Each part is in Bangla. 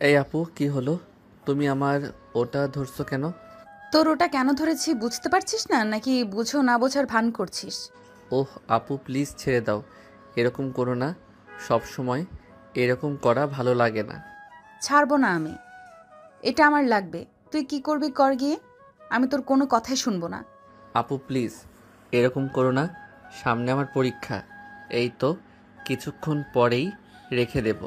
এই আপু, কি হলো? তুমি আমার ওটা ধরছো কেন? তোর ওটা কেন ধরেছি বুঝতে পারছিস না, নাকি বুঝো না বোঝার ভান করছিস? ওহ আপু, প্লিজ ছেড়ে দাও। এরকম করো না। সব সময় এরকম করা ভালো লাগে না। ছাড়বো না আমি। এটা আমার লাগবে। তুই কি করবি কর গিয়ে। আমি তোর কোনো কথাই শুনবো না। আপু প্লিজ, এরকম করো না। সামনে আমার পরীক্ষা। এই তো কিছুক্ষণ পরেই রেখে দেব।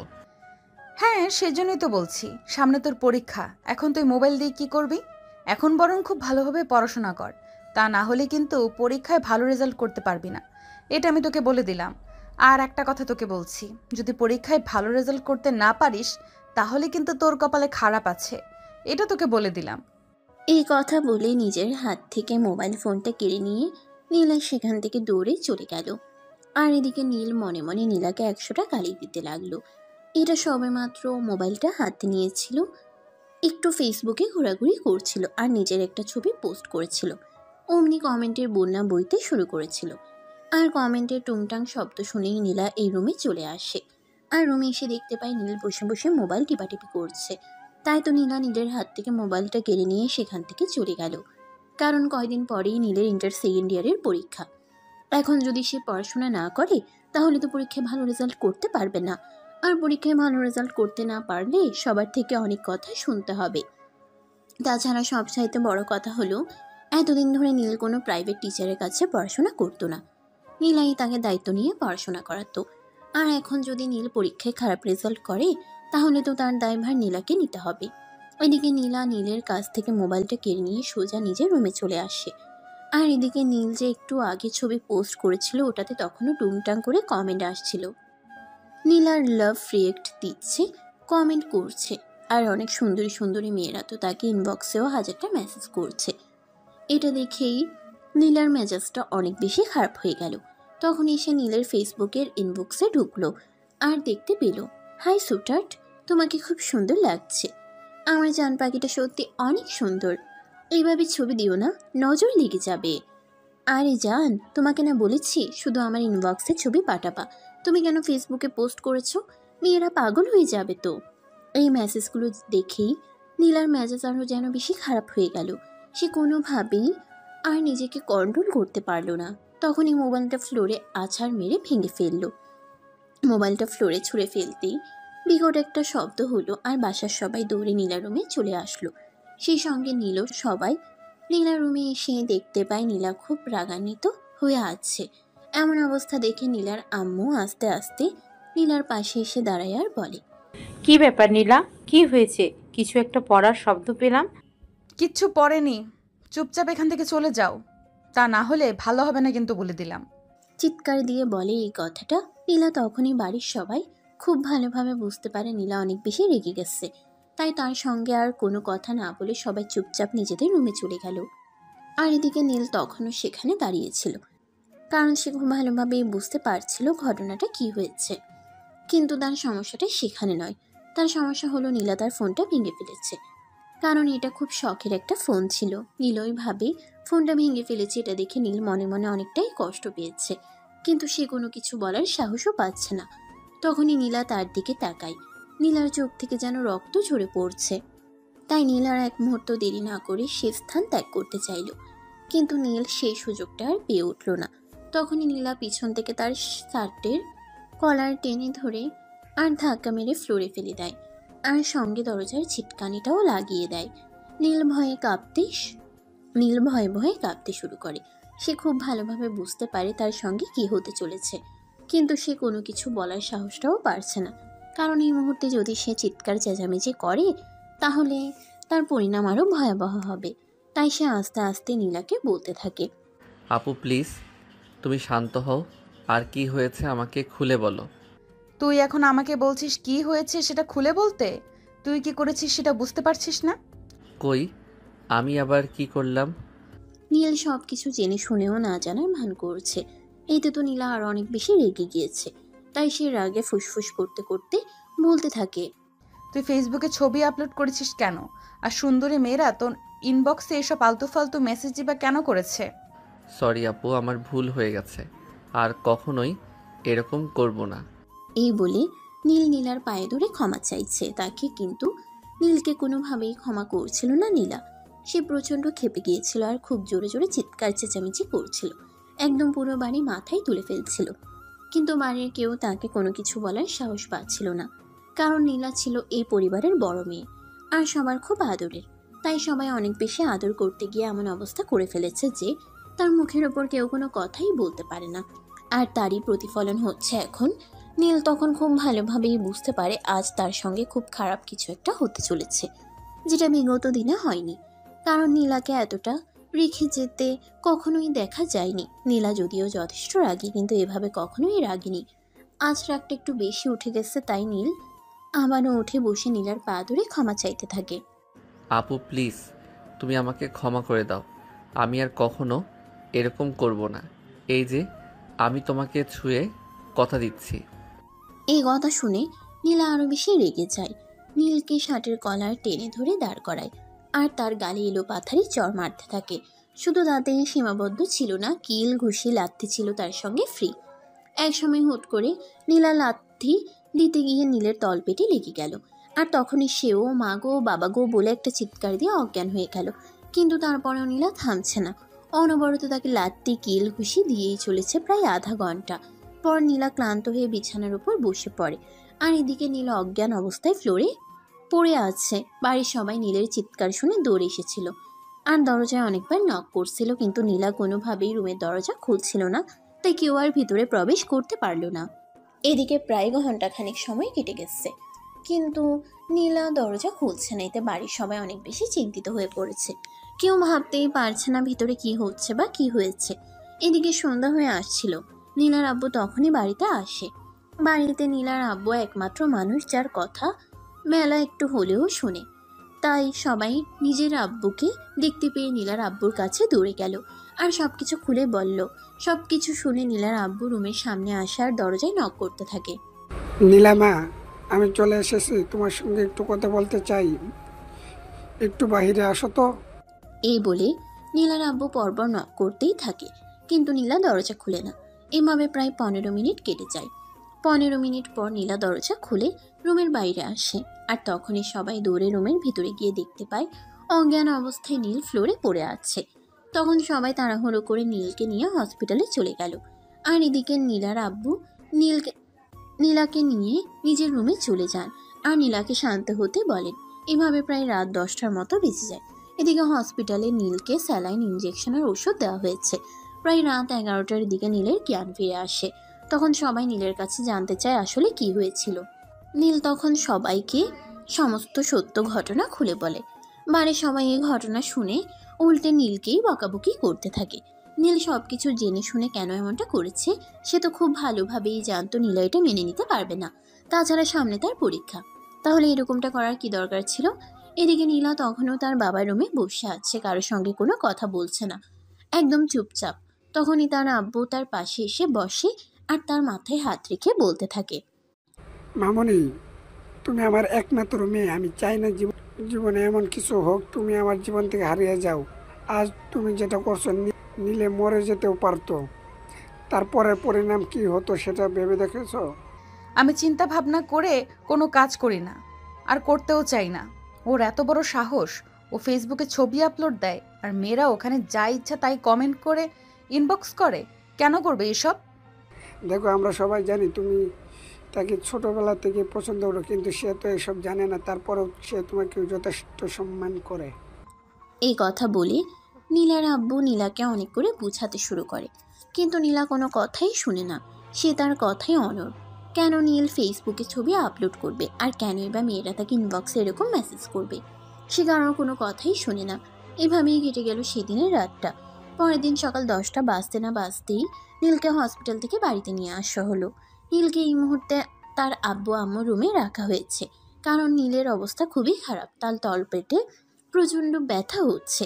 হ্যাঁ, সেজন্যই তো বলছি, সামনে তোর পরীক্ষা। এখন তুই মোবাইল দিয়ে কি করবি? এখন বরং খুব ভালোভাবে পড়াশোনা কর। তা না হলে কিন্তু পরীক্ষায় ভালো রেজাল্ট করতে পারবি না। এটা আমি তোকে বলে দিলাম। আর একটা কথা তোকে বলছি, যদি পরীক্ষায় ভালো রেজাল্ট করতে না পারিস, তাহলে কিন্তু তোর কপালে খারাপ আছে। এটা তোকে বলে দিলাম। এই কথা বলে নিজের হাত থেকে মোবাইল ফোনটা কেড়ে নিয়ে নীলা সেখান থেকে দৌড়ে চলে গেল। আর এদিকে নীল মনে মনে নীলাকে 100টা গালি দিতে লাগলো। এটা সবেমাত্র মোবাইলটা হাতে নিয়েছিল, একটু ফেসবুকে ঘোরাঘুরি করছিল আর নিজের একটা ছবি পোস্ট করেছিল। অমনি কমেন্টের বন্যা বইতে শুরু করেছিল। আর কমেন্টের টুংটাং শব্দ শুনেই নীলা এই রুমে চলে আসে। আর রুমে এসে দেখতে পায় নীল বসে বসে মোবাইল টিপাটিপি করছে। তাই তো নীলা নীলের হাত থেকে মোবাইলটা কেড়ে নিয়ে সেখান থেকে চলে গেল। কারণ কয়দিন পরেই নীলের ইন্টার সেকেন্ড ইয়ারের পরীক্ষা। এখন যদি সে পড়াশোনা না করে, তাহলে তো পরীক্ষায় ভালো রেজাল্ট করতে পারবে না। আর পরীক্ষায় ভালো রেজাল্ট করতে না পারলে সবার থেকে অনেক কথা শুনতে হবে। তাছাড়া সবচাইতে বড় কথা হলো, এতদিন ধরে নীল কোনো প্রাইভেট টিচারের কাছে পড়াশোনা করতো না। নীলাই তাকে দায়িত্ব নিয়ে পড়াশোনা করাতো। আর এখন যদি নীল পরীক্ষায় খারাপ রেজাল্ট করে, তাহলে তো তার দায়ভার নীলাকে নিতে হবে। ওইদিকে নীলা নীলের কাছ থেকে মোবাইলটা কেড়ে নিয়ে সোজা নিজের রুমে চলে আসে। আর এদিকে নীল যে একটু আগে ছবি পোস্ট করেছিল, ওটাতে তখনও টুংটাং করে কমেন্ট আসছিল। নীলার লাভ রিয়েক্ট দিচ্ছে, কমেন্ট করছে। আর অনেক সুন্দরী সুন্দরী মেয়েরা তো তাকে ইনবক্সেও হাজারটা মেসেজ করছে। এটা দেখেই নীলার মেজাজটা অনেক বেশি খারাপ হয়ে গেল। তখন এসে নীলের ফেসবুকের ইনবক্সে ঢুকলো আর দেখতে পেল, হাই সুটার্ট, তোমাকে খুব সুন্দর লাগছে। আমার জান পাখিটা সত্যি অনেক সুন্দর। এইভাবে ছবি দিও না, নজর লেগে যাবে। আরে জান, তোমাকে না বলেছি শুধু আমার ইনবক্সে ছবি পাঠাবা, তুমি কেন ফেসবুকে পোস্ট করেছো? মেয়েরা পাগল হয়ে যাবে তো। এই মেসেজগুলো দেখেই নীলার মেজাজ আরও যেন বেশি খারাপ হয়ে গেল। সে কোনোভাবেই আর নিজেকে কন্ট্রোল করতে পারলো না। তখনই মোবাইলটা ফ্লোরে আছাড় মেরে ভেঙে ফেললো। মোবাইলটা ফ্লোরে ছুঁড়ে ফেলতেই বিকট একটা শব্দ হলো আর বাসার সবাই দৌড়ে নীলা রুমে চলে আসলো। সেই সঙ্গে নীল সবাই নীলা রুমে এসে দেখতে পায় নীলা খুব রাগান্বিত হয়ে আছে। এমন অবস্থা দেখে নীলার আম্মু আস্তে আস্তে নীলার পাশে এসে দাঁড়ায় আর বলে, কি ব্যাপার নীলা, কি হয়েছে? কিছু একটা পড়ার শব্দ পেলাম। কিচ্ছু পড়েনি। চুপচাপ এখান থেকে চলে যাও। তা না হলে ভালো হবে না কিন্তু, বলে দিলাম। চিৎকার দিয়ে বলে এই কথাটা। নীলা তখনই বাড়ির সবাই খুব ভালোভাবে বুঝতে পারে নীলা অনেক বেশি রেগে গেছে। তাই তার সঙ্গে আর কোনো কথা না বলে সবাই চুপচাপ নিজেদের রুমে চলে গেল। আর এদিকে নীল তখনও সেখানে দাঁড়িয়েছিল, কারণ সে খুব ভালোভাবেই বুঝতে পারছিল ঘটনাটা কি হয়েছে। কিন্তু তার সমস্যাটা সেখানে নয়। তার সমস্যা হলো নীলা তার ফোনটা ভেঙে ফেলেছে। কারণ এটা খুব শখের একটা ফোন ছিল। নীলই ভাবে ফোনটা ভেঙে ফেলেছে। এটা দেখে নীল মনে মনে অনেকটাই কষ্ট পেয়েছে, কিন্তু সে কোনো কিছু বলার সাহসও পাচ্ছে না। তখনই নীলা তার দিকে তাকায়। নীলার চোখ থেকে যেন রক্ত ঝরে পড়ছে। তাই নীল আর এক মুহূর্ত দেরি না করে সে স্থান ত্যাগ করতে চাইল, কিন্তু নীল সেই সুযোগটা আর পেয়ে উঠল না। তখনই নীলা পিছন থেকে তার শার্টের কলার টেনে ধরে আর ধাক্কা মেরে ফ্লোরে ফেলে দেয়। আর সঙ্গে দরজার ছিটকানিটাও লাগিয়ে দেয়। নীল ভয়ে ভয়ে কাঁপতে শুরু করে। সে খুব ভালোভাবে বুঝতে পারে তার সঙ্গে কি হতে চলেছে, কিন্তু সে কোনো কিছু বলার সাহসটাও পারছে না। কারণ এই মুহূর্তে যদি সে চিৎকার চেঁচামেচি করে, তাহলে তার পরিণাম আরও ভয়াবহ হবে। তাই সে আস্তে আস্তে নীলাকে বলতে থাকে, আপু প্লিজ, তুমি শান্ত হও। আর কি হয়েছে আমাকে খুলে বলো। তুই এখন আমাকে বলছিস কি হয়েছে সেটা খুলে বলতে? তুই কি করেছিস সেটা বুঝতে পারছিস না? কই, আমি আবার কি করলাম? নীল সব কিছু জেনে শুনেও না জানার ভান করছে। এতে তো নীলা আর অনেক বেশি রেগে গিয়েছে। তাই সে রাগে ফুসফুস করতে করতে বলতে থাকে, তুই ফেসবুকে ছবি আপলোড করেছিস কেন? আর সুন্দরী মেয়েরা তোর ইনবক্সে এসব আলতু ফালতু মেসেজই বা কেন করেছে? সরি আপু, আমার ভুল হয়ে গেছে। আর কখনোই এরকম করব না। এই বলে নীল নীলার পায়ে ধরে ক্ষমা চাইছে তাকে, কিন্তু নীলকে কোনোভাবেই ক্ষমা করছিল না নীলা। সে প্রচণ্ড ক্ষেপে গিয়েছিল আর খুব জোরে জোরে চিৎকার চেঁচামেচি করছিল, একদম পুরো বাড়ি মাথায় তুলে ফেলছিল। কিন্তু বাড়ির কেউ তাকে কোনো কিছু বলার সাহস পাচ্ছিল না, কারণ নীলা ছিল এই পরিবারের বড় মেয়ে আর সবার খুব আদরের। তাই সবাই অনেক বেশি আদর করতে গিয়ে এমন অবস্থা করে ফেলেছে যে তার মুখের ওপর কেউ কোনো কথাই বলতে পারে না। আর তারই প্রতিফলন হচ্ছে এখন। নীল তখন খুব ভালোভাবেই বুঝতে পারে আজ তার সঙ্গে খুব খারাপ কিছু একটা হতে চলেছে, যেটা বিগত দিনে হয়নি। কারণ নীলাকে এতটা রেখে যেতে কখনোই দেখা যায়নি। নীলা যদিও যথেষ্ট রাগী, কিন্তু এভাবে কখনোই রাগিনি। আজ রাগটা একটু বেশি উঠে গেছে, তাই নীল আবারও উঠে বসে নীলার পা ধরে ক্ষমা চাইতে থাকে। আপু প্লিজ, তুমি আমাকে ক্ষমা করে দাও। আমি আর কখনো এরকম করব না। এই যে আমি তোমাকে ছুঁয়ে কথা দিচ্ছি। এই কথা শুনে নীলা আরো বেশি রেগে যায়। নীলকে শার্টের কলার টেনে ধরে দাঁড় করায় আর তার গালে এলো পাথারি চড় মারতে থাকে। শুধু তাতেই সীমাবদ্ধ ছিল না, কিল ঘুষি লাথি ছিল তার সঙ্গে ফ্রি। একসময় হুট করে নীলা লাথি দিতে গিয়ে নীলের তলপেটে লেগে গেল, আর তখনই সেও মা গো বাবা গো বলে একটা চিৎকার দিয়ে অজ্ঞান হয়ে গেল। কিন্তু তারপরেও নীলা থামছে না, অনবরত তাকে লাথি কিল ঘুষি দিয়েই চলেছে প্রায় আধা ঘন্টা। পর নীলা ক্লান্ত হয়ে বিছানার উপর বসে পড়ে, আর এদিকে নীলা অজ্ঞান অবস্থায় ফ্লোরে পড়ে আছে। বাড়ির সবাই নীলের চিৎকার শুনে দৌড়ে এসেছিল আর দরজায় অনেকবার নক করছিল, কিন্তু নীলা কোনোভাবেই রুমের দরজা খুলছিল না, তাই কেউ আর ভিতরে প্রবেশ করতে পারল না। এদিকে প্রায় ঘন্টাখানেক সময় কেটে গেছে, কিন্তু নীলা দরজা খুলছে না। এতে বাড়ির সবাই অনেক বেশি চিন্তিত হয়ে পড়েছে। কেউ ভাবতেই পারছে না ভিতরে কি হচ্ছে বা কি হয়েছে। এদিকে সন্ধ্যা হয়ে আসছিল। নীলার আব্বু তখনই বাড়িতে আসে। বাড়িতে নীলার আব্বু একমাত্র মানুষ যার কথা মেলা একটু হলেও শুনে, তাই সবাই নিজের আব্বুকে দেখতে পেয়ে নীলার আব্বুর কাছে দৌড়ে গেল আর সবকিছু খুলে বলল। সবকিছু শুনে নীলার আব্বু রুমের সামনে আসার দরজায় নক করতে থাকে। নীলামা, আমি চলে এসেছি, তোমার সঙ্গে একটু কথা বলতে চাই, একটু বাইরে আসো তো। এই বলে নীলার আব্বু পরপর নক করতেই থাকে, কিন্তু নীলা দরজা খুলে না। এভাবে প্রায় 15 মিনিট কেটে যায়। 15 মিনিট পর নীলা দরজা খুলে রুমের বাইরে আসে, আর তখনই সবাই দৌড়ে রুমের ভিতরে গিয়ে দেখতে পায় অজ্ঞান অবস্থায় নীল ফ্লোরে পড়ে আছে। তখন সবাই তাড়াহুড়ো করে নীলকে নিয়ে হসপিটালে চলে গেল। আর এদিকে নীলার আব্বু নীলাকে নিয়ে নিজের রুমে চলে যান আর নীলাকে শান্ত হতে বলেন। এভাবে প্রায় রাত 10টার মতো বেঁচে যায়। এদিকে হসপিটালে নীলকে স্যালাইন ইঞ্জেকশন আর ওষুধ দেওয়া হয়েছে। প্রায় রাত 11টার দিকে নীলের জ্ঞান ফিরে আসে। তখন সবাই নীলের কাছে জানতে চায় আসলে কি হয়েছিল। নীল তখন সবাইকে সমস্ত সত্য ঘটনা খুলে বলে। বাড়ির সবাই এই ঘটনা শুনে উল্টে নীলকেই বকাবকি করতে থাকে। নীল সবকিছু জেনে শুনে কেন এমনটা করেছে সে তো খুব ভালোভাবেই জানতো নীলা এটা মেনে নিতে পারবে না। তাছাড়া সামনে তার পরীক্ষা, তাহলে এরকমটা করার কি দরকার ছিল। এদিকে নীলা তখনও তার বাবার রুমে বসে আছে, কারোর সঙ্গে কোনো কথা বলছে না, একদম চুপচাপ। তখনই তার আব্বু তার পাশে এসে বসে আর তার মাথায় হাত রেখে বলতে থাকে, মামনি, তুমি আমার একমাত্র মেয়ে। আমি চাই না জীবনে এমন কিছু হোক তুমি আমার জীবন থেকে হারিয়ে যাও। আজ তুমি যেটা করছো, নিলে মরে যেতেও পারতো। তারপরে পরিণাম কি হতো সেটা ভেবে দেখেছো? আমি চিন্তা ভাবনা করে কোনো কাজ করি না, আর করতেও চাই না। ওর এত বড় সাহস, ও ফেসবুকে ছবি আপলোড দেয় আর মেয়েরা ওখানে যা ইচ্ছা তাই কমেন্ট করে ইনবক্স করে। কেন করবে এসব? দেখো, আমরা সবাই জানি তুমি তাকে ছোটবেলা থেকে পছন্দ করো, কিন্তু সে তো এসব জানে না। তারপরেও সে তোমাকে যথেষ্ট সম্মান করে। এই কথা বলে নীলার আব্বু নীলাকে অনেক করে বুঝাতে শুরু করে, কিন্তু নীলা কোনো কথাই শুনে না। সে তার কথাই অনড়। কেন নীল ফেসবুকে ছবি আপলোড করবে, আর কেনই বা মেয়েরা তাকে ইনবক্সে এরকম মেসেজ করবে? সে কারোর কোনো কথাই শুনে না। এভাবেই কেটে গেল সেদিনের রাতটা। পরের দিন সকাল 10টা বাজতে না বাজতেই নীলকে হসপিটাল থেকে বাড়িতে নিয়ে আসা হলো। নীলকে এই মুহূর্তে তার আব্বু আম্মু রুমে রাখা হয়েছে, কারণ নীলের অবস্থা খুবই খারাপ। তার তলপেটে প্রচণ্ড ব্যথা হচ্ছে।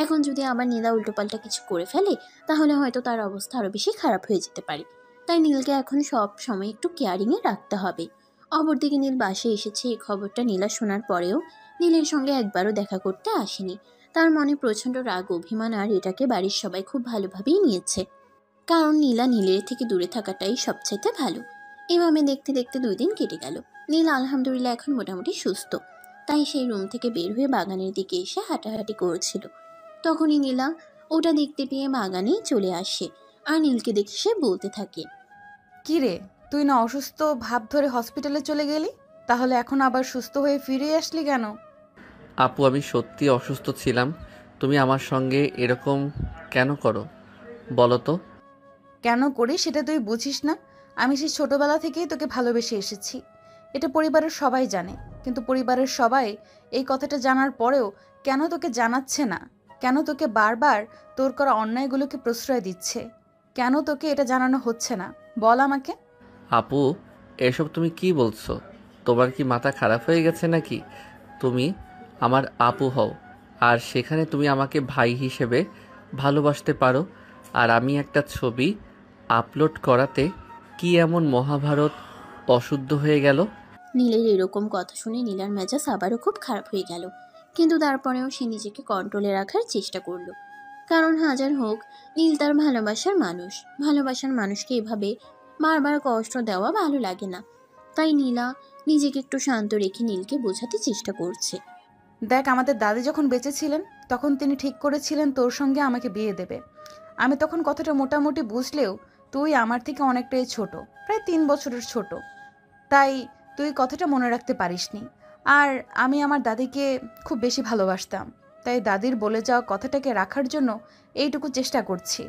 এখন যদি আবার নীলা উল্টোপাল্টা কিছু করে ফেলে তাহলে হয়তো তার অবস্থা আরও বেশি খারাপ হয়ে যেতে পারে। তাই নীলকে এখন সব সময় একটু কেয়ারিংয়ে রাখতে হবে। অপরদিকে নীল বাসে এসেছে, এই খবরটা নীলা শোনার পরেও নীলের সঙ্গে একবারও দেখা করতে আসেনি। তার মনে প্রচণ্ড রাগ অভিমান, আর এটাকে বাড়ির সবাই খুব ভালোভাবেই নিয়েছে, কারণ নীলা নীলের থেকে দূরে থাকাটাই সবচাইতে ভালো। এভাবে দেখতে দেখতে 2 দিন কেটে গেল। নীল আলহামদুলিল্লাহ এখন মোটামুটি সুস্থ। তাই সেই রুম থেকে বের হয়ে বাগানের দিকে এসে হাঁটাহাঁটি করছিল। তখনই নীলা ওটা দেখতে পেয়ে বাগানে চলে আসে আর নীলকে দেখে সে বলতে থাকে, কি রে, তুই না অসুস্থ ভাব ধরে হসপিটালে চলে গেলি, তাহলে এখন আবার সুস্থ হয়ে ফিরে আসলি কেন? আপু, আমি সত্যি অসুস্থ ছিলাম। তুমি আমার সঙ্গে এরকম কেন করো বলো তো? কেন করি সেটা তুই বুঝিস না? আমি সেই ছোটবেলা থেকেই তোকে ভালোবেসে এসেছি, এটা পরিবারের সবাই জানে। কিন্তু পরিবারের সবাই এই কথাটা জানার পরেও কেন তোকে জানাচ্ছে না? কেন তোকে বারবার তোর করা অন্যায়গুলোকে প্রশ্রয় দিচ্ছে? কেন তোকে এটা জানানো হচ্ছে না বল আমাকে। আপু, এসব তুমি কি বলছো? তোমার কি মাথা খারাপ হয়ে গেছে নাকি? তুমি আমার আপু হও, আর সেখানে তুমি আমাকে ভাই হিসেবে ভালোবাসতে পারো। আর আমি একটা ছবি আপলোড করাতে কি এমন মহাভারত অশুদ্ধ হয়ে গেল? নীলের এরকম কথা শুনে নীলার মেজাজ আবারও খুব খারাপ হয়ে গেল। কিন্তু তারপরেও সে নিজেকে কন্ট্রোলে রাখার চেষ্টা করলো। কারণ হাজার হোক নীল তার ভালোবাসার মানুষ। ভালোবাসার মানুষকে এভাবে বারবার কষ্ট দেওয়া ভালো লাগে না। তাই নীলা নিজেকে একটু শান্ত রেখে নীলকে বোঝাতে চেষ্টা করছে। দেখ, আমাদের দাদি যখন বেঁচে ছিলেন তখন তিনি ঠিক করেছিলেন তোর সঙ্গে আমাকে বিয়ে দেবে। আমি তখন কথাটা মোটামুটি বুঝলেও তুই আমার থেকে অনেকটাই ছোট, প্রায় 3 বছরের ছোট। তাই তুই কথাটা মনে রাখতে পারিসনি। আর আমি আমার দাদিকে খুব বেশি ভালোবাসতাম, তাই দাদির বলে যাওয়া কথাটাকে রাখার জন্য এইটুকু চেষ্টা করছি।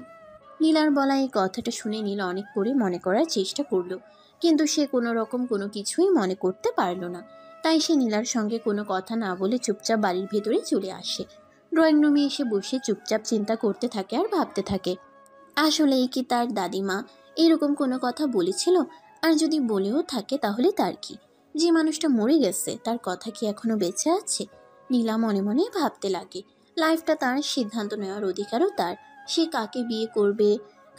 নীলার বলা এই কথাটা শুনে নীল অনেক করে মনে করার চেষ্টা করলো, কিন্তু সে কোনো রকম কোনো কিছুই মনে করতে পারলো না। তাই সে নীলার সঙ্গে কোনো কথা না বলে চুপচাপ বাড়ির ভেতরে চলে আসে। ড্রয়িং রুমে এসে বসে চুপচাপ চিন্তা করতে থাকে আর ভাবতে থাকে, আসলেই কি তার দাদিমা এরকম কোনো কথা বলেছিল? আর যদি বলেও থাকে তাহলে তার কি? যে মানুষটা মরে গেছে তার কথা কি এখনো বেঁচে আছে? নীলা মনে মনে ভাবতে লাগে, লাইফটা তার, সিদ্ধান্ত নেওয়ার অধিকারও তার। সে কাকে বিয়ে করবে,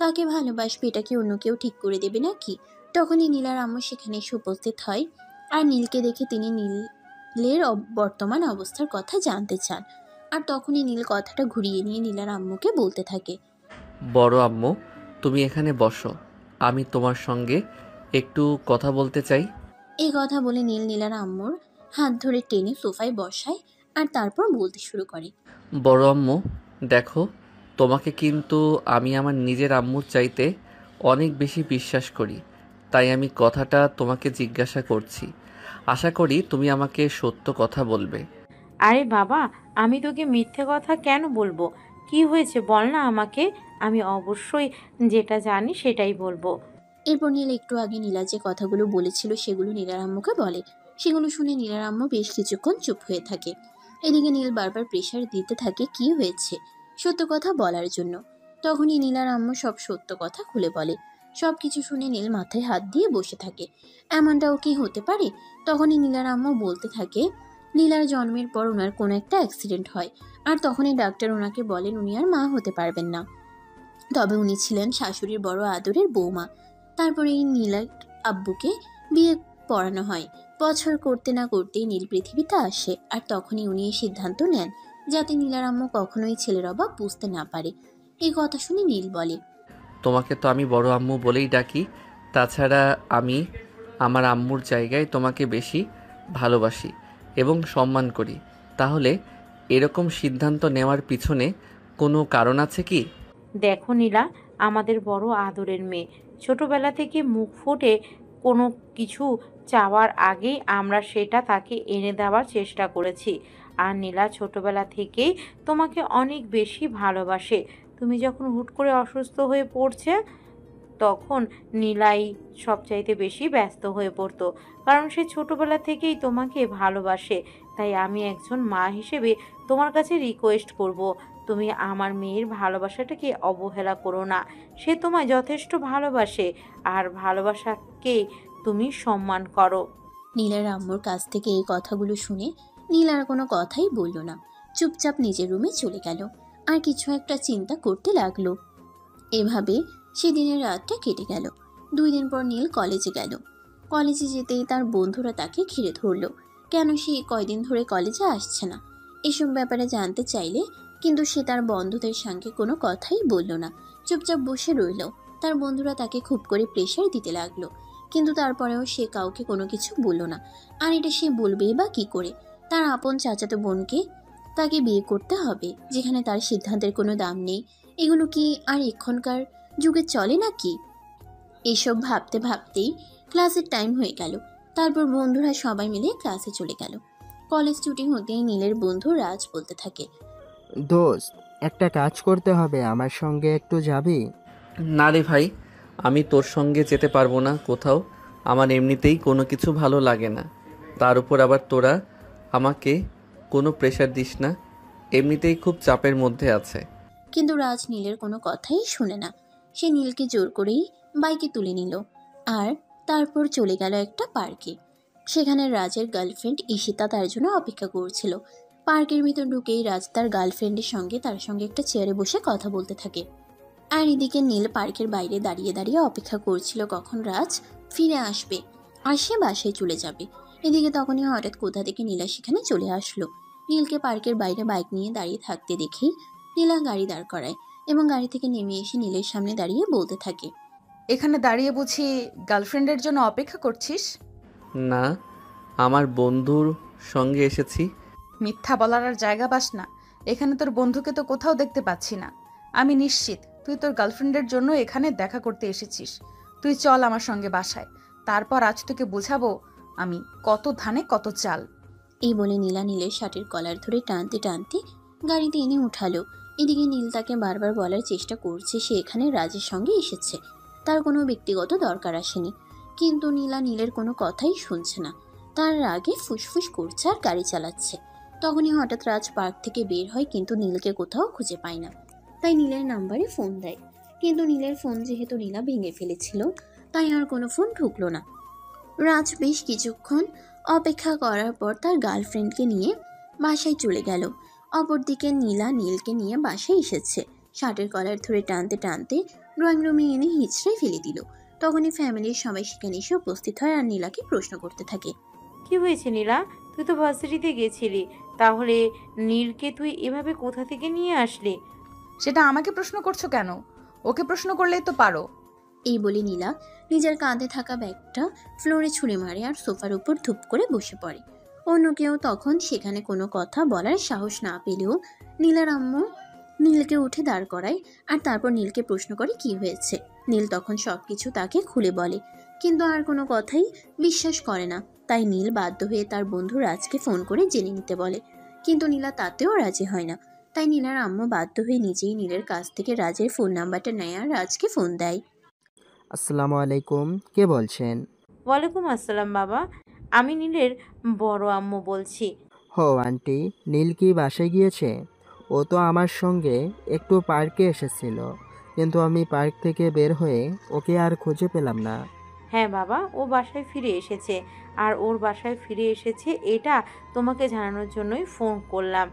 কাকে ভালোবাসবে, এটা কি অন্য কেউ ঠিক করে দেবে নাকি? তখনই নীলার আম্মু সেখানে এসে উপস্থিত হয়। আর নীলকে দেখে তিনি নীলের বর্তমান অবস্থার কথা জানতে চান। আর তখনই নীল কথাটা ঘুরিয়ে নিয়ে নীলার আম্মুকে বলতে থাকে, বড় আম্মু, তুমি এখানে বসো, আমি তোমার সঙ্গে একটু কথা বলতে চাই। এই কথা বলে নীল নীলার আম্মুর হাত ধরে টেনে সোফায় বসায় আর তারপর বলতে শুরু করে, বড় আম্মু, দেখো, তোমাকে কিন্তু আমি আমার নিজের আম্মুর চাইতে অনেক বেশি বিশ্বাস করি। তাই আমি কথাটা তোমাকে জিজ্ঞাসা করছি। আশা করি তুমি আমাকে সত্য কথা বলবে। আরে বাবা, আমি তোকে মিথ্যে কথা কেন বলবো? কি হয়েছে বল না আমাকে, আমি অবশ্যই যেটা জানি সেটাই বলবো। এরপর নীল একটু আগে নীলা যে কথাগুলো বলেছিল সেগুলো নীলার আম্মুকে বলে। সেগুলো শুনে নীলার আম্মু বেশ কিছুক্ষণ চুপ হয়ে থাকে। এদিকে নীল বারবার প্রেশার দিতে থাকে কি হয়েছে সত্য কথা বলার জন্য। তখনই নীলার আম্মু সব সত্য কথা খুলে বলে। সব কিছু শুনে নীল মাথায় হাত দিয়ে বসে থাকে। এমনটাও কি হতে পারে? তখনই নীলার আম্মু বলতে থাকে, নীলার জন্মের পর ওনার কোনো একটা অ্যাক্সিডেন্ট হয়। আর তখনই ডাক্তার ওনাকে বলেন উনি আর মা হতে পারবেন না, তবে উনি ছিলেন শাশুড়ির বড় আদরের বৌমা। তারপরে এই নীলার আব্বুকে বিয়ে পড়ানো হয়। বছর করতে না করতেই নীল পৃথিবীতে আসে। আর তখনই উনি এই সিদ্ধান্ত নেন যাতে নীলার আম্মু কখনোই ছেলের অভাব বুঝতে না পারে। এই কথা শুনে নীল বলে, তোমাকে তো আমি বড় আম্মু বলেই ডাকি। তাছাড়া আমি আমার আম্মুর জায়গায় তোমাকে বেশি ভালোবাসি এবং সম্মান করি। তাহলে এরকম সিদ্ধান্ত নেওয়ার পিছনে কোনো কারণ আছে কি? দেখো নীলা, আমাদের বড় আদরের মেয়ে, ছোটবেলা থেকে মুখ ফুটে কোনো কিছু চাওয়ার আগেই আমরা সেটা তাকে এনে দেওয়ার চেষ্টা করেছি। আর নীলা ছোটবেলা থেকেই তোমাকে অনেক বেশি ভালোবাসে। তুমি যখন হুট করে অসুস্থ হয়ে পড়ছে তখন নীলাই সবচাইতে বেশি ব্যস্ত হয়ে পড়তো, কারণ সে ছোটবেলা থেকেই তোমাকে ভালোবাসে। তাই আমি একজন মা হিসেবে তোমার কাছে রিকোয়েস্ট করব, তুমি আমার মেয়ের ভালোবাসাটাকে অবহেলা করো না। সে তোমায় যথেষ্ট ভালোবাসে, আর ভালোবাসাকে তুমি সম্মান করো। নীলার আম্মুর কাছ থেকে এই কথাগুলো শুনে নীল আর কোনো কথাই বলল না। চুপচাপ নিজের রুমে চলে গেল আর কিছু একটা চিন্তা করতে লাগলো। এভাবে সেদিনের রাতটা কেটে গেল। 2 দিন পর নীল কলেজে গেল। কলেজে যেতেই তার বন্ধুরা তাকে ঘিরে ধরলো। কেন সে কয়দিন ধরে কলেজে আসছে না এসব ব্যাপারে জানতে চাইলে কিন্তু সে তার বন্ধুদের সঙ্গে কোনো কথাই বলল না, চুপচাপ বসে রইল। তার বন্ধুরা তাকে খুব করে প্রেশার দিতে লাগলো। কিন্তু তারপরেও সে কাউকে কোনো কিছু বলল না। আর এটা সে বলবেই বা কি করে? তার আপন চাচাতো বোনকে তাকে বিয়ে করতে হবে, যেখানে তার সিদ্ধান্তের কোনো দাম নেই। এগুলো কি আর এখনকার যুগে চলে নাকি? এসব ভাবতে ভাবতেই ক্লাসের টাইম হয়ে গেল। তারপর বন্ধুরা সবাই মিলে ক্লাসে চলে গেল। কলেজ ছুটি হতেই নীলের বন্ধু রাজ বলতে থাকে, দোস্ত, একটা কাজ করতে হবে, আমার সঙ্গে একটু যাবি? না রে ভাই, আমি তোর সঙ্গে যেতে পারবো না কোথাও। আমার এমনিতেই কোনো কিছু ভালো লাগে না, তার উপর আবার তোরা আমাকে কোনো প্রেশার দিস না, এমনিতেই খুব চাপের মধ্যে আছে। কিন্তু রাজ নীলের কোনো কথাই শুনে না। সে নীলকে জোর করেই বাইকে তুলে নিল আর তারপর চলে গেল একটা পার্কে। সেখানে রাজের গার্লফ্রেন্ড ঈশিতা তার জন্য অপেক্ষা করছিল। পার্কের ভিতর ঢুকেই রাজ তার গার্লফ্রেন্ডের সঙ্গে তার সঙ্গে একটা চেয়ারে বসে কথা বলতে থাকে। আর এদিকে নীল পার্কের বাইরে দাঁড়িয়ে দাঁড়িয়ে অপেক্ষা করছিল কখন রাজ ফিরে আসবে আর সে বাসায় চলে যাবে। এদিকে তখনই হঠাৎ কোথা থেকে নীলা সেখানে চলে আসলো। নীলকে পার্কের বাইরে বাইক নিয়ে দাঁড়িয়ে থাকতে দেখেই নীলা গাড়ি দাঁড় করায় এবং গাড়ি থেকে নেমে এসে নীলের সামনে দাঁড়িয়ে বলতে থাকে, এখানে দাঁড়িয়ে বুঝি গার্লফ্রেন্ডের জন্য অপেক্ষা করছিস? না, আমার বন্ধুর সঙ্গে এসেছি। মিথ্যা বলার আর জায়গা পাস না। এখানে তোর বন্ধুকে তো কোথাও দেখতে পাচ্ছি না। আমি নিশ্চিত তুই তোর গার্লফ্রেন্ডের জন্য এখানে দেখা করতে এসেছিস। তুই চল আমার সঙ্গে বাসায়, তারপর আজ তোকে বোঝাবো আমি কত ধানে কত চাল। এই বলে নীলা নীলের শার্টের কলার ধরে টানতে টানতে গাড়িতে এনে উঠালো। এদিকে নীল তাকে বারবার বলার চেষ্টা করছে সে এখানে রাজের সঙ্গে এসেছে, তার কোনো ব্যক্তিগত দরকার আসেনি। কিন্তু নীলা নীলের কোনো কথাই শুনছে না। তার রাগে ফুসফুস করছে আর গাড়ি চালাচ্ছে। তখনই হঠাৎ রাজ পার্ক থেকে বের হয়, কিন্তু নীলকে কোথাও খুঁজে পায় না। তাই নীলের নাম্বারে ফোন দেয়, কিন্তু নীলের ফোন যেহেতু নীলা ভেঙে ফেলেছিল তাই আর কোনো ফোন ঢুকলো না। রাজ বেশ কিছুক্ষণ অপেক্ষা করার পর তার গার্লফ্রেন্ডকে নিয়ে বাসায় চলে গেল। অপরদিকে নীলা নীলকে নিয়ে বাসায় এসেছে। শার্টের কলার ধরে টানতে টানতে ড্রয়িং রুমে এনে হিচড়ে ফেলে দিল। তখনই ফ্যামিলির সবাই সেখানে এসে উপস্থিত হয় আর নীলাকে প্রশ্ন করতে থাকে, কি হয়েছে নীলা? তুই তো ভার্সিটিতে গেছিলি, তাহলে নীলকে তুই এভাবে কোথা থেকে নিয়ে আসলি? সেটা আমাকে প্রশ্ন করছো কেন? ওকে প্রশ্ন করলেই তো পারো। এই বলে নীলা নিজের কাঁধে থাকা ব্যাগটা ফ্লোরে ছুঁড়ে মারে আর সোফার উপর ধুপ করে বসে পড়ে। অন্য কেউ তখন সেখানে কোনো কথা বলার সাহস না পেলেও নীলার আম্মু নীলকে উঠে দাঁড় করায় আর তারপর নীলকে প্রশ্ন করে কি হয়েছে। নীল তখন সবকিছু তাকে খুলে বলে, কিন্তু আর কোনো কথাই বিশ্বাস করে না। তাই নীল বাধ্য হয়ে তার বন্ধু রাজকে ফোন করে জেনে নিতে বলে, কিন্তু নীলা তাতেও রাজি হয় না। তাই নীলার আম্মু বাধ্য হয়ে নিজেই নীলের কাছ থেকে রাজের ফোন নাম্বারটা নেয় আর রাজকে ফোন দেয়। আসসালামু আলাইকুম, কে বলছেন? ওয়ালাইকুম আসসালাম বাবা, আমি নীলের বড় আম্মু বলছি। হো আন্টি, নীল কি বাসায় গিয়েছে? ও তো আমার সঙ্গে একটু পার্কে এসেছিল, কিন্তু আমি পার্ক থেকে বের হয়ে ওকে আর খুঁজে পেলাম না। হ্যাঁ বাবা, ও বাসায় ফিরে এসেছে, আর ওর বাসায় ফিরে এসেছে এটা তোমাকে জানানোর জন্যই ফোন করলাম।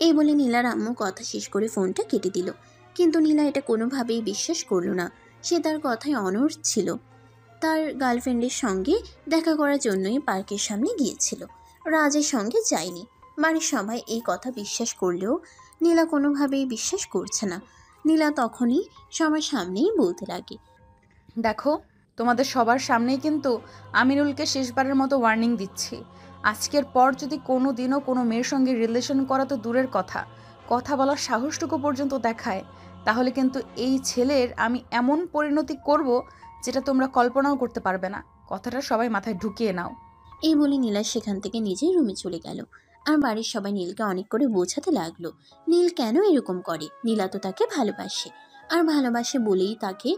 এই বলে নীলার আম্মু কথা শেষ করে ফোনটা কেটে দিল। কিন্তু নীলা এটা কোনোভাবেই বিশ্বাস করলো না। সে তার কথায় অনড় ছিল। তার গার্লফ্রেন্ডের সঙ্গে দেখা করার জন্যই পার্কের সামনে গিয়েছিল, রাজের সঙ্গে যায়নি। বাড়ির সবাই এই কথা বিশ্বাস করলেও নীলা কোনোভাবেই বিশ্বাস করছে না। নীলা তখনই সবার সামনেই বলতে লাগে, দেখো, তোমাদের সবার সামনেই কিন্তু আমিনুলকে শেষবারের মতো ওয়ার্নিং দিচ্ছি। আজকের পর যদি কোনো দিনও কোনো মেয়ের সঙ্গে রিলেশন করা তো দূরের কথা, কথা বলার সাহসটুকু পর্যন্ত দেখায়, তাহলে কিন্তু এই ছেলের আমি এমন পরিণতি করব যেটা তোমরা কল্পনাও করতে পারবে না। কথাটা সবাই মাথায় ঢুকিয়ে নাও। এই বলে নীলা সেখান থেকে নিজের রুমে চলে গেল। আর বাড়ির সবাই নীলকে অনেক করে বোঝাতে লাগলো নীল কেন এরকম করে। নীলা তো তাকে ভালোবাসে, আর ভালোবাসে বলেই তাকে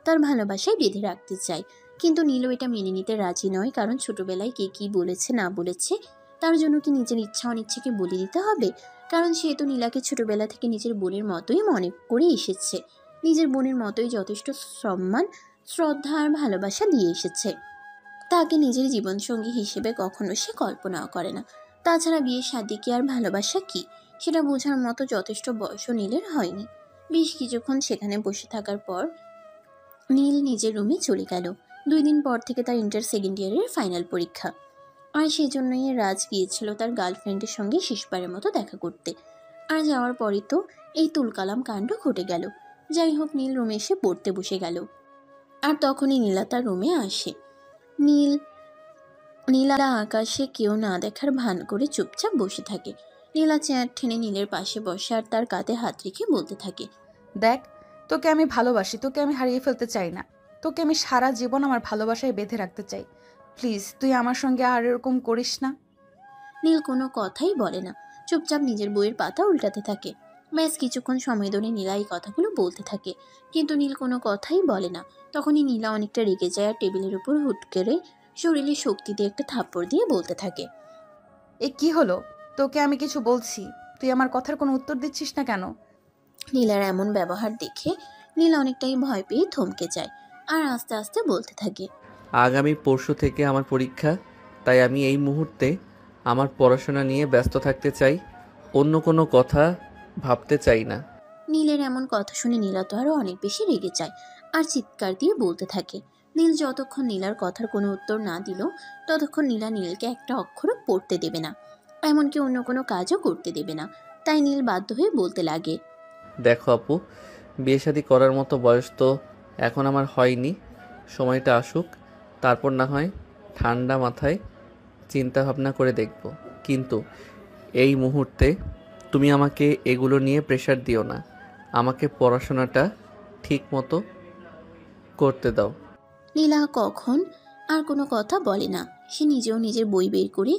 তার ভালোবাসায় বেঁধে রাখতে চায়। কিন্তু নীলও এটা মেনে নিতে রাজি নয়, কারণ ছোটবেলায় কে কি বলেছে না বলেছে তার জন্য কি নিজের ইচ্ছা অনিচ্ছাকে বলে দিতে হবে? কারণ সে তো নীলাকে ছোটবেলা থেকে নিজের বোনের মতোই মনে করে এসেছে, নিজের বোনের মতোই যথেষ্ট সম্মান, শ্রদ্ধা আর ভালোবাসা দিয়ে এসেছে। তাকে নিজের জীবনসঙ্গী হিসেবে কখনো সে কল্পনাও করে না। তাছাড়া বিয়ে শাদী কি আর ভালোবাসা কি, সেটা বোঝার মতো যথেষ্ট বয়সও নীলের হয়নি। বেশ কিছুক্ষণ সেখানে বসে থাকার পর নীল নিজের রুমে চলে গেল। 2 দিন পর থেকে তার ইন্টার সেকেন্ড ইয়ারের ফাইনাল পরীক্ষা, আর সেই জন্যই রাজ গিয়েছিল তার গার্লফ্রেন্ডের সঙ্গে শেষবারের মতো দেখা করতে। আর যাওয়ার পরই তো এই তুলকালাম কাণ্ড ঘটে গেল। যাই হোক, নীল রুমে এসে পড়তে বসে গেল। আর তখনই নীলা তার রুমে আসে। নীল নীলা আকাশে কেউ না দেখার ভান করে চুপচাপ বসে থাকে। নীলা চেয়ার টেনে নীলের পাশে বসে আর তার কাঁধে হাত রেখে বলতে থাকে, দেখ, তোকে আমি ভালোবাসি, তোকে আমি হারিয়ে ফেলতে চাই না। তোকে আমি সারা জীবন আমার ভালোবাসায় বেঁধে রাখতে চাই। প্লিজ তুই আমার সঙ্গে আর এরকম করিস না। নীল কোনো কথাই বলে না, চুপচাপ নিজের বইয়ের পাতা উল্টাতে থাকে। বেশ কিছুক্ষণ সময় ধরে নীলা এই কথাগুলো বলতে থাকে, কিন্তু নীল কোনো কথাই বলে না। তখনই নীলা অনেকটা রেগে যায় আর টেবিলের উপর হুট করে শরীরে শক্তি দিয়ে একটা থাপ্পড় দিয়ে বলতে থাকে, এ কি হলো? তোকে আমি কিছু বলছি, তুই আমার কথার কোনো উত্তর দিচ্ছিস না কেন? নীলার এমন ব্যবহার দেখে নীলা অনেকটাই ভয় পেয়ে থমকে যায় আর আস্তে আস্তে বলতে থাকে, আগামী পরশু থেকে আমার পরীক্ষা, তাই আমি এই মুহূর্তে আমার পড়াশোনা নিয়ে ব্যস্ত থাকতে চাই, অন্য কোনো কথা ভাবতে চাই না। নীলের এমন কথা শুনে নীলা তো আরো অনেক বেশি রেগে যায় আর চিৎকার দিয়ে বলতে থাকে। নীল যতক্ষণ নীলার কথার কোনো উত্তর না দিল ততক্ষণ নীলা নীলকে একটা অক্ষরও পড়তে দেবে না, এমনকি অন্য কোনো কাজও করতে দেবে না। তাই নীল বাধ্য হয়ে বলতে লাগে, দেখো আপু, বিয়ে শাদী করার মতো বয়স তো এখন আমার হয়নি, সময়টা আসুক, তারপর না হয় ঠান্ডা মাথায় চিন্তা ভাবনা করে দেখব। কিন্তু এই মুহূর্তে তুমি আমাকে এগুলো নিয়ে প্রেশার দিও না, আমাকে পড়াশোনাটা ঠিক মতো করতে দাও। নীলা কখন আর কোনো কথা বলে না। সে নিজেও নিজের বই বের করে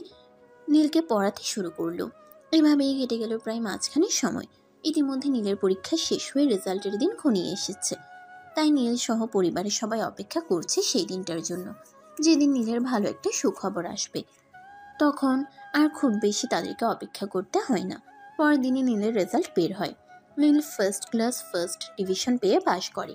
নীলকে পড়াতে শুরু করলো। এভাবেই কেটে গেল প্রায় মাঝখানের সময়। ইতিমধ্যে নীলের পরীক্ষা শেষ হয়ে রেজাল্টের দিন ঘনিয়ে এসেছে। তাই নীল সহ পরিবারের সবাই অপেক্ষা করছে সেই দিনটার জন্য, যেদিন নীলের ভালো একটা সুখবর আসবে। তখন আর খুব বেশি তাদেরকে অপেক্ষা করতে হয় না। পরের দিনই নীলের রেজাল্ট বের হয়। নীল ফার্স্ট ক্লাস ফার্স্ট ডিভিশন পেয়ে পাশ করে।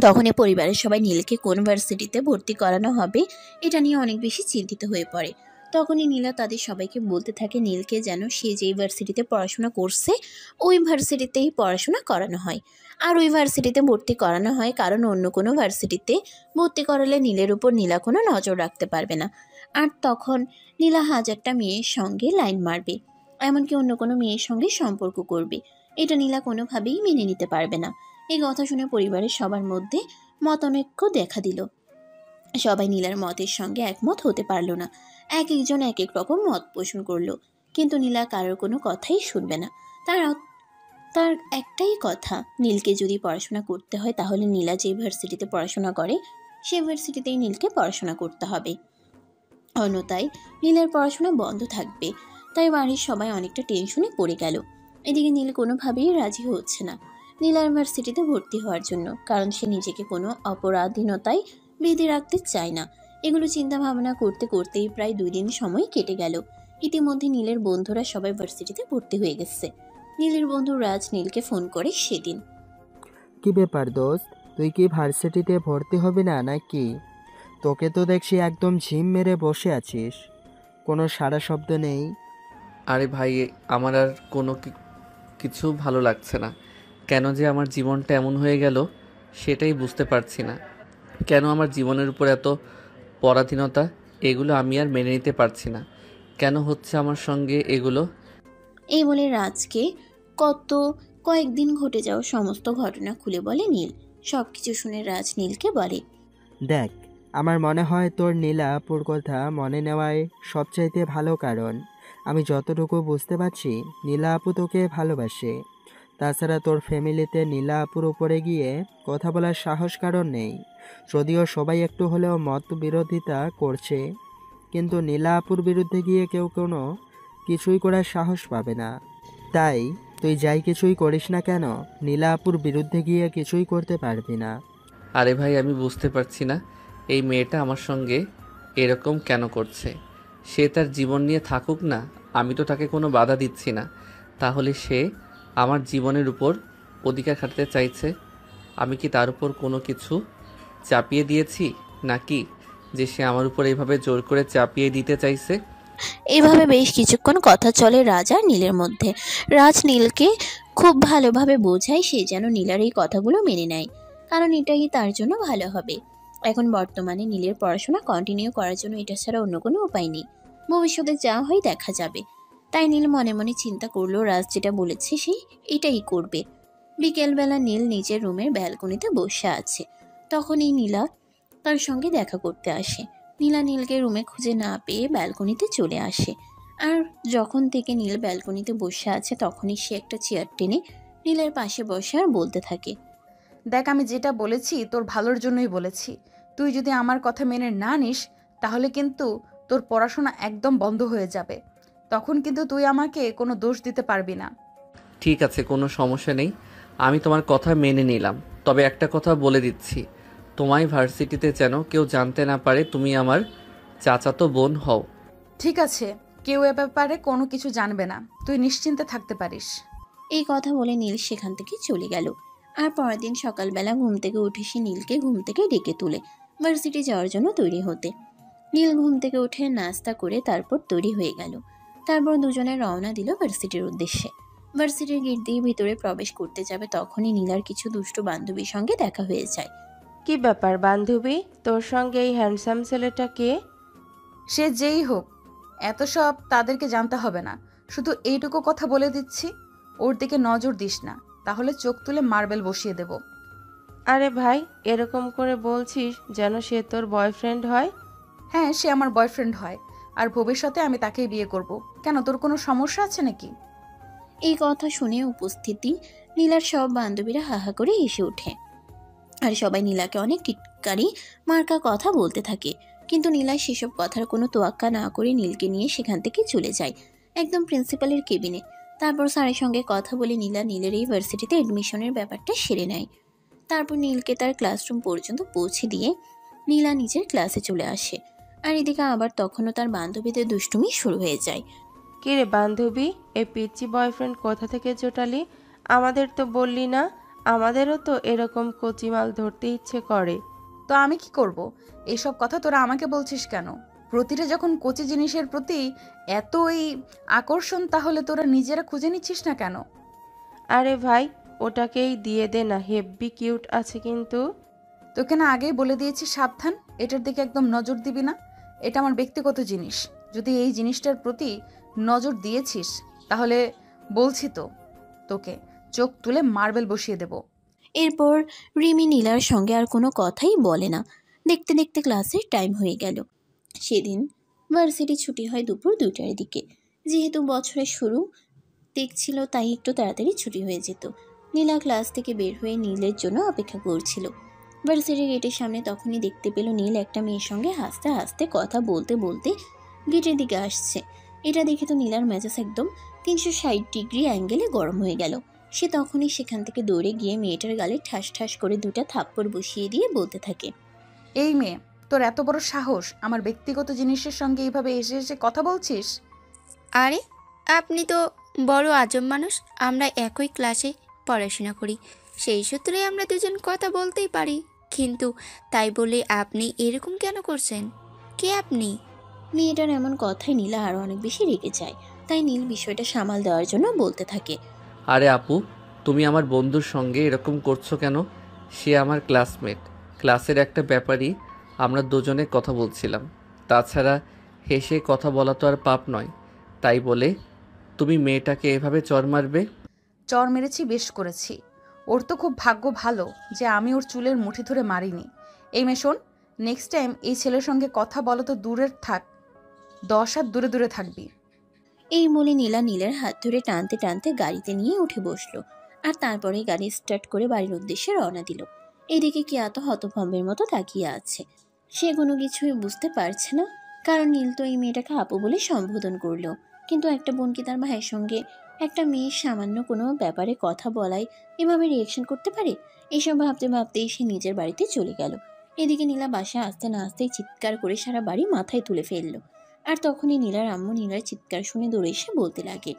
তখনই পরিবারের সবাই নীলকে কোন ভার্সিটিতে ভর্তি করানো হবে এটা নিয়ে অনেক বেশি চিন্তিত হয়ে পড়ে। তখনই নীলা তাদের সবাইকে বলতে থাকে নীলকে যেন সে যেই ভার্সিটিতে পড়াশোনা করছে ওই ভার্সিটিতেই পড়াশোনা করানো হয়, আর ওই ভার্সিটিতে ভর্তি করানো হয় কারণ অন্য কোনো ভার্সিটিতে ভর্তি করালে নীলের উপর নীলা কোনো নজর রাখতে পারবে না। আর তখন নীলা হাজারটা মেয়ের সঙ্গে লাইন মারবে, এমনকি অন্য কোনো মেয়ের সঙ্গে সম্পর্ক করবে। এটা নীলা কোনোভাবেই মেনে নিতে পারবে না। এই কথা শুনে পরিবারের সবার মধ্যে মতানৈক্য দেখা দিল। সবাই নীলার মতের সঙ্গে একমত হতে পারল না। এক একজন এক এক রকম মত পোষণ করলো, কিন্তু নীলা কারোর কোনো কথাই শুনবে না। তার তার একটাই কথা, নীলকে যদি পড়াশোনা করতে হয় তাহলে নীলা যে ভার্সিটিতে পড়াশোনা করে সেই ভার্সিটিতেই নীলকে পড়াশোনা করতে হবে, অন্যথায় নীলের পড়াশোনা বন্ধ থাকবে। তাই বাড়ির সবাই অনেকটা টেনশনে পড়ে গেল। এদিকে নীল কোনোভাবেই রাজি হচ্ছে না নীলা ইউনিভার্সিটিতে ভর্তি হওয়ার জন্য, কারণ সে নিজেকে কোনো অপরাধীনতায় বেঁধে রাখতে চায় না। এগুলো চিন্তা ভাবনা করতে করতেই প্রায় 2 দিন সময় কেটে গেল। ইতিমধ্যে নীলের বন্ধুরা সবাই ভার্সিটিতে ভর্তি হয়ে গেছে। নীলের বন্ধু রাজ নীলকে ফোন করে সেদিন, কি ব্যাপার দোস্ত, তুই কি ভার্সিটিতে ভর্তি হবি না নাকি? তোকে তো দেখছি একদম ঝিম মেরে বসে আছিস, কোনো সাড়া শব্দ নেই। আরে ভাই, আমার আর কোনো কিছু ভালো লাগছে না। কেন যে আমার জীবনটা এমন হয়ে গেল সেটাই বুঝতে পারছি না। কেন আমার জীবনের উপর এত পরাধীনতা, এগুলো আমি আর মেনে নিতে পারছি না। কেন হচ্ছে আমার সঙ্গে এগুলো? এই বলে রাজকে কয়েকদিন ঘটে যাওয়া সমস্ত ঘটনা খুলে বলে নীল। সবকিছু শুনে রাজ নীলকে বলে, দেখ, আমার মনে হয় তোর নীলা আপুর কথা মনে নেওয়াই সবচাইতে ভালো, কারণ আমি যতটুকু বুঝতে পারছি নীলা আপু তোকে ভালোবাসে। তাছাড়া তোর ফ্যামিলিতে নীলা আপুর উপরে গিয়ে কথা বলার সাহস কারণ নেই। যদিও সবাই একটু হলেও মত বিরোধিতা করছে, কিন্তু নীলা আপুর বিরুদ্ধে গিয়ে কেউ কোনো কিছুই করার সাহস পাবে না। তাই তুই যাই কিছুই করিস না কেন, নীলা আপুর বিরুদ্ধে গিয়ে কিছুই করতে পারবি না। আরে ভাই, আমি বুঝতে পারছি না এই মেয়েটা আমার সঙ্গে এরকম কেন করছে। সে তার জীবন নিয়ে থাকুক না, আমি তো তাকে কোনো বাধা দিচ্ছি না। তাহলে সে আমার জীবনের উপর অধিকার খাটাতে চাইছে। আমি কি তার উপর কোনো কিছু চাপিয়ে দিয়েছি নাকি যে সে আমার উপর এইভাবে জোর করে চাপিয়ে দিতে চাইছে? এভাবে বেশ কিছুক্ষণ কথা চলে রাজ আর নীলের মধ্যে। রাজ নীলকে খুব ভালোভাবে বোঝায় সে যেন নীলার এই কথাগুলো মেনে নেয়, কারণ এটাই তার জন্য ভালো হবে। এখন বর্তমানে নীলের পড়াশোনা কন্টিনিউ করার জন্য এটা ছাড়া অন্য কোনো উপায় নেই। ভবিষ্যতে যা হয় দেখা যাবে। তাই নীল মনে মনে চিন্তা করলো রাজ যেটা বলেছে সে এটাই করবে। বিকেলবেলা নীল নিজের রুমের ব্যালকনিতে বসে আছে। তখনই নীলা তার সঙ্গে দেখা করতে আসে। নীলা নীলকে রুমে খুঁজে না পেয়ে ব্যালকনিতে চলে আসে। আর যখন থেকে নীল ব্যালকনিতে বসে আছে তখনই সে একটা চেয়ার টেনে নীলের পাশে বসে আর বলতে থাকে, দেখ, আমি যেটা বলেছি তোর ভালোর জন্যই বলেছি। তুই যদি আমার কথা মেনে না নিস তাহলে কিন্তু তোর পড়াশোনা একদম বন্ধ হয়ে যাবে। তখন কিন্তু তুই আমাকে কোনো দোষ দিতে পারবি না। ঠিক আছে, কোনো সমস্যা নেই, আমি তোমার কথা মেনে নিলাম। তবে একটা কথা বলে দিচ্ছি, তোমায় ভার্সিটিতে যেন কেউ জানতে না পারে তুমি আমার চাচাতো বোন হও। ঠিক আছে, কেউ এ ব্যাপারে কোনো কিছু জানবে না, তুই নিশ্চিন্তে থাকতে পারিস। এই কথা বলে নীল সেখান থেকে চলে গেল। আর পরের দিন সকালবেলা ঘুম থেকে উঠে সে নীলকে ঘুম থেকে ডেকে তুলে ভার্সিটি যাওয়ার জন্য তৈরি হতে। নীল ঘুম থেকে উঠে নাস্তা করে তারপর তৈরি হয়ে গেল। তারপর দুজনে রওনা দিল ভার্সিটির উদ্দেশ্যে। ভার্সিটির গেট দিয়ে ভিতরে প্রবেশ করতে যাবে তখনই নীলার কিছু দুষ্টু বান্ধবীর সঙ্গে দেখা হয়ে যায়। কি ব্যাপার বান্ধবী, তোর সঙ্গে এই হ্যান্ডসাম ছেলেটা কে? সে যেই হোক, এত সব তাদেরকে জানতে হবে না। শুধু এইটুকু কথা বলে দিচ্ছি, ওর দিকে নজর দিস না, তাহলে চোখ তুলে মার্বেল বসিয়ে দেব। আরে ভাই, এরকম করে বলছিস যেন সে তোর বয়ফ্রেন্ড হয়। হ্যাঁ, সে আমার বয়ফ্রেন্ড হয়, আর ভবিষ্যতে আমি তাকেই বিয়ে করব। কেন, তোর কোনো সমস্যা আছে নাকি? এই কথা শুনে উপস্থিতি নীলার সব বান্ধবীরা হাহা করে হেসে ওঠে। আর সবাই নীলাকে অনেক টিটকারি মার্কা কথা বলতে থাকে। কিন্তু নীলা সেসব কথার কোনো তোয়াক্কা না করে নীলকে নিয়ে সেখান থেকে চলে যায় একদম প্রিন্সিপালের কেবিনে। তারপর স্যারের সঙ্গে কথা বলে নীলা নীলের এই ভার্সিটিতে এডমিশনের ব্যাপারটা সেরে নেয়। তারপর নীলকে তার ক্লাসরুম পর্যন্ত পৌঁছে দিয়ে নীলা নিজের ক্লাসে চলে আসে। আর এদিকে আবার তখনও তার বান্ধবীদের দুষ্টুমি শুরু হয়ে যায়। কে রে বান্ধবী, এই পিচ্চি বয়ফ্রেন্ড কোথা থেকে জোটালি? আমাদের তো বললি না। আমাদেরও তো এরকম কচিমাল ধরতে ইচ্ছে করে। তো আমি কি করব? এইসব কথা তোরা আমাকে বলছিস কেন? প্রতিটা যখন কচি জিনিসের প্রতি এতই আকর্ষণ, তাহলে তোরা নিজেরা খুঁজে নিচ্ছিস না কেন? আরে ভাই, ওটাকেই দিয়ে দে না, হেব্বি কিউট আছে কিন্তু। তোকে না আগেই বলে দিয়েছি সাবধান, এটার দিকে একদম নজর দিবি না। এটা আমার ব্যক্তিগত জিনিস। যদি এই জিনিসটার প্রতি নজর দিয়েছিস তাহলে বলছি তো, তোকে চোখ তুলে মার্বেল বসিয়ে দেব। এরপর রিমি নীলার সঙ্গে আর কোনো কথাই বলে না। দেখতে দেখতে ক্লাসের টাইম হয়ে গেল। সেদিন ভার্সিটি ছুটি হয় দুপুর 2টার দিকে। যেহেতু বছরের শুরু দেখছিল তাই একটু তাড়াতাড়ি ছুটি হয়ে যেত। নীলা ক্লাস থেকে বের হয়ে নীলের জন্য অপেক্ষা করছিল। ভার্সিটির গেটের সামনে তখনই দেখতে পেল নীল একটা মেয়ের সঙ্গে হাসতে হাসতে কথা বলতে বলতে গেটের দিকে আসছে। এটা দেখে তো নীলার মেজাজ একদম 360 ডিগ্রি অ্যাঙ্গেলে গরম হয়ে গেল। সে তখনই সেখান থেকে দৌড়ে গিয়ে মেয়েটার গালে ঠাস ঠাস করে 2টা থাপ্পড় বসিয়ে দিয়ে বলতে থাকে, এই মেয়ে, তোর এত বড় সাহস, আমার ব্যক্তিগত জিনিসের সঙ্গে এইভাবে এসে এসে কথা বলছিস? আরে, আপনি তো বড় আজব মানুষ। আমরা একই ক্লাসে পড়াশোনা করি, সেই সূত্রে আমরা দুজন কথা বলতেই পারি। কিন্তু তাই বলে আপনি এরকম কেন করছেন? কে আপনি? মেয়েটার এমন কথায় নীলা আরও অনেক বেশি রেগে যায়। তাই নীল বিষয়টা সামাল দেওয়ার জন্য বলতে থাকে, আরে আপু, তুমি আমার বন্ধুর সঙ্গে এরকম করছো কেন? সে আমার ক্লাসমেট, ক্লাসের একটা ব্যাপারই আমরা দুজনে কথা বলছিলাম। তাছাড়া হেসে কথা বলা তো আর পাপ নয়, তাই বলে তুমি মেয়েটাকে এভাবে চর মারবে? চর মেরেছি, বেশ করেছি। ওর তো খুব ভাগ্য ভালো যে আমি ওর চুলের মুঠি ধরে মারিনি। এই মেয়ে শোন, নেক্সট টাইম এই ছেলের সঙ্গে কথা বলো তো দূরের থাক, 10 হাত দূরে দূরে থাকবি। এই বলে নীলা নীলের হাত ধরে টানতে টানতে গাড়িতে নিয়ে উঠে বসলো। আর তারপরে গাড়ি স্টার্ট করে বাড়ির উদ্দেশ্যে রওনা দিল। এদিকে কিয়া তো হতভম্বের মতো তাকিয়ে আছে। সে কোনো কিছুই বুঝতে পারছে না, কারণ নীল তো এই মেয়েটাকে আপু বলে সম্বোধন করলো। কিন্তু একটা বোন কি তার ভাইয়ের সঙ্গে একটা মেয়ের সামান্য কোনো ব্যাপারে কথা বলায় এভাবে রিয়েকশন করতে পারে? এইসব ভাবতে ভাবতেই সে নিজের বাড়িতে চলে গেল। এদিকে নীলা বাসায় আসতে না আসতেই চিৎকার করে সারা বাড়ি মাথায় তুলে ফেললো। আর তখনই নীলার আম্মু নীলার চিৎকার শুনে দৌড়ে এসে বলতে লাগে,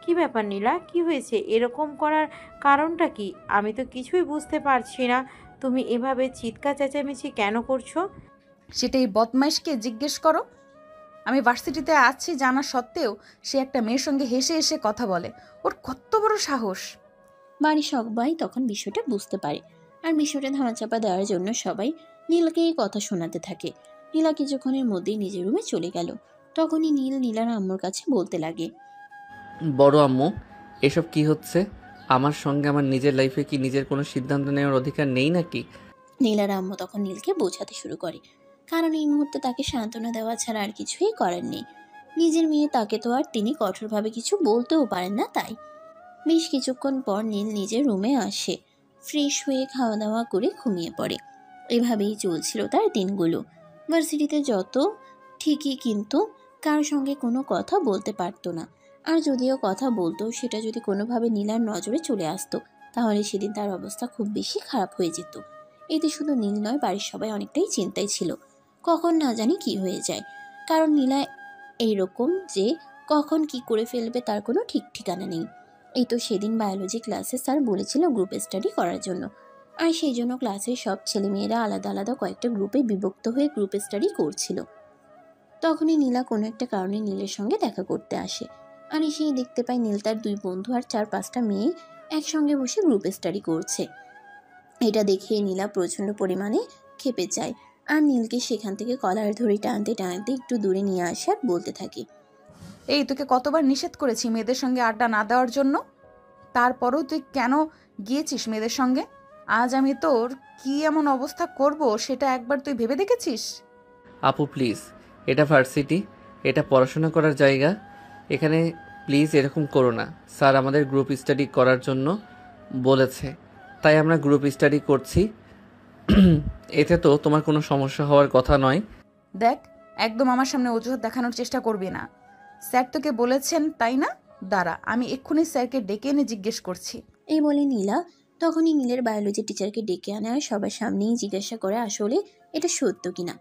কি ব্যাপার নীলা, কি হয়েছে? এরকম করার কারণটা কি? আমি তো কিছুই বুঝতে পারছি না। তুমি এভাবে চিৎকার চেঁচামেচি কেন করছো? সেটাই বদমাইশকে জিজ্ঞেস করো। আমি ভার্সিটিতে আছি জানা সত্ত্বেও সে একটা মেয়ের সঙ্গে হেসে হেসে কথা বলে। ওর কত বড় সাহস! বাড়ির সবাই তখন বিষয়টা বুঝতে পারে। আর বিষয়টা ধামাচাপা দেওয়ার জন্য সবাই নীলকে এই কথা শোনাতে থাকে। নীলা কিছুক্ষণের মধ্যেই নিজের রুমে চলে গেল। তখনই নীল নীলার আম্মুর কাছে বলতে লাগে, বড় আম্মু, এসব কি হচ্ছে? আমার সঙ্গে আমার নিজের লাইফে কি নিজের কোনো সিদ্ধান্ত নেওয়ার অধিকার নেই নাকি? নীলার আম্মু তখন নীলকে বোঝাতে শুরু করে, কারণ এই মুহূর্তে তাকে সান্ত্বনা দেওয়া ছাড়া আর কিছুই করার নেই। নিজের মেয়ে, তাকে তো আর তিনি কঠোরভাবে কিছু বলতেও পারেন না। তাই বেশ কিছুক্ষণ পর নীল নিজের রুমে আসে, ফ্রেশ হয়ে খাওয়া দাওয়া করে ঘুমিয়ে পড়ে। এভাবেই চলছিল তার দিনগুলো। ভার্সিটিতে যত ঠিকই, কিন্তু কারোর সঙ্গে কোনো কথা বলতে পারতো না। আর যদিও কথা বলতো, সেটা যদি কোনোভাবে নীলার নজরে চলে আসতো, তাহলে সেদিন তার অবস্থা খুব বেশি খারাপ হয়ে যেত। এতে শুধু নীল নয়, বাড়ির সবাই অনেকটাই চিন্তায় ছিল, কখন না জানি কি হয়ে যায়। কারণ নীলা এইরকম যে কখন কি করে ফেলবে তার কোনো ঠিক ঠিকানা নেই। এই তো সেদিন বায়োলজি ক্লাসে স্যার বলেছিল গ্রুপ স্টাডি করার জন্য, আর সেই জন্য ক্লাসের সব ছেলেমেয়েরা আলাদা আলাদা কয়েকটা গ্রুপে বিভক্ত হয়ে গ্রুপ স্টাডি করছিল। তখনই নীলা কোনো একটা কারণে নীলের সঙ্গে দেখা করতে আসে, আর এসেই দেখতে পায় নীল তার 2 বন্ধু আর 4-5টা মেয়ে একসঙ্গে বসে গ্রুপ স্টাডি করছে। এটা দেখে নীলা প্রচণ্ড পরিমাণে ক্ষেপে যায়, আর নীলকে সেখান থেকে কলার ধরে টানতে টানতে একটু দূরে নিয়ে আসে আর বলতে থাকে, এই তোকে কতবার নিষেধ করেছি মেয়েদের সঙ্গে আড্ডা না দেওয়ার জন্য, তারপরও তুই কেন গিয়েছিস মেয়েদের সঙ্গে? আজ আমি তোর কি এমন অবস্থা করব সেটা একবার তুই ভেবে দেখেছিস? আপু প্লিজ, এটা ভার্সিটি, এটা পড়াশোনা করার জায়গা, এখানে প্লিজ এরকম করো না। স্যার আমাদের গ্রুপ স্টাডি করার জন্য বলেছে, তাই আমরা গ্রুপ স্টাডি করছি। এতে তো তোমার কোনো সমস্যা হওয়ার কথা নয়। দেখ, একদম আমার সামনে অজুহাত দেখানোর চেষ্টা করবি না। স্যার তোকে বলেছেন তাই না? দাঁড়া, আমি এক্ষুনি স্যারকে ডেকে এনে জিজ্ঞেস করছি। এই বলে নীলা তখনই নীলের বায়োলজি টিচারকে ডেকে আনে আর সবার সামনেই জিজ্ঞাসা করে আসলে এটা সত্য কিনা।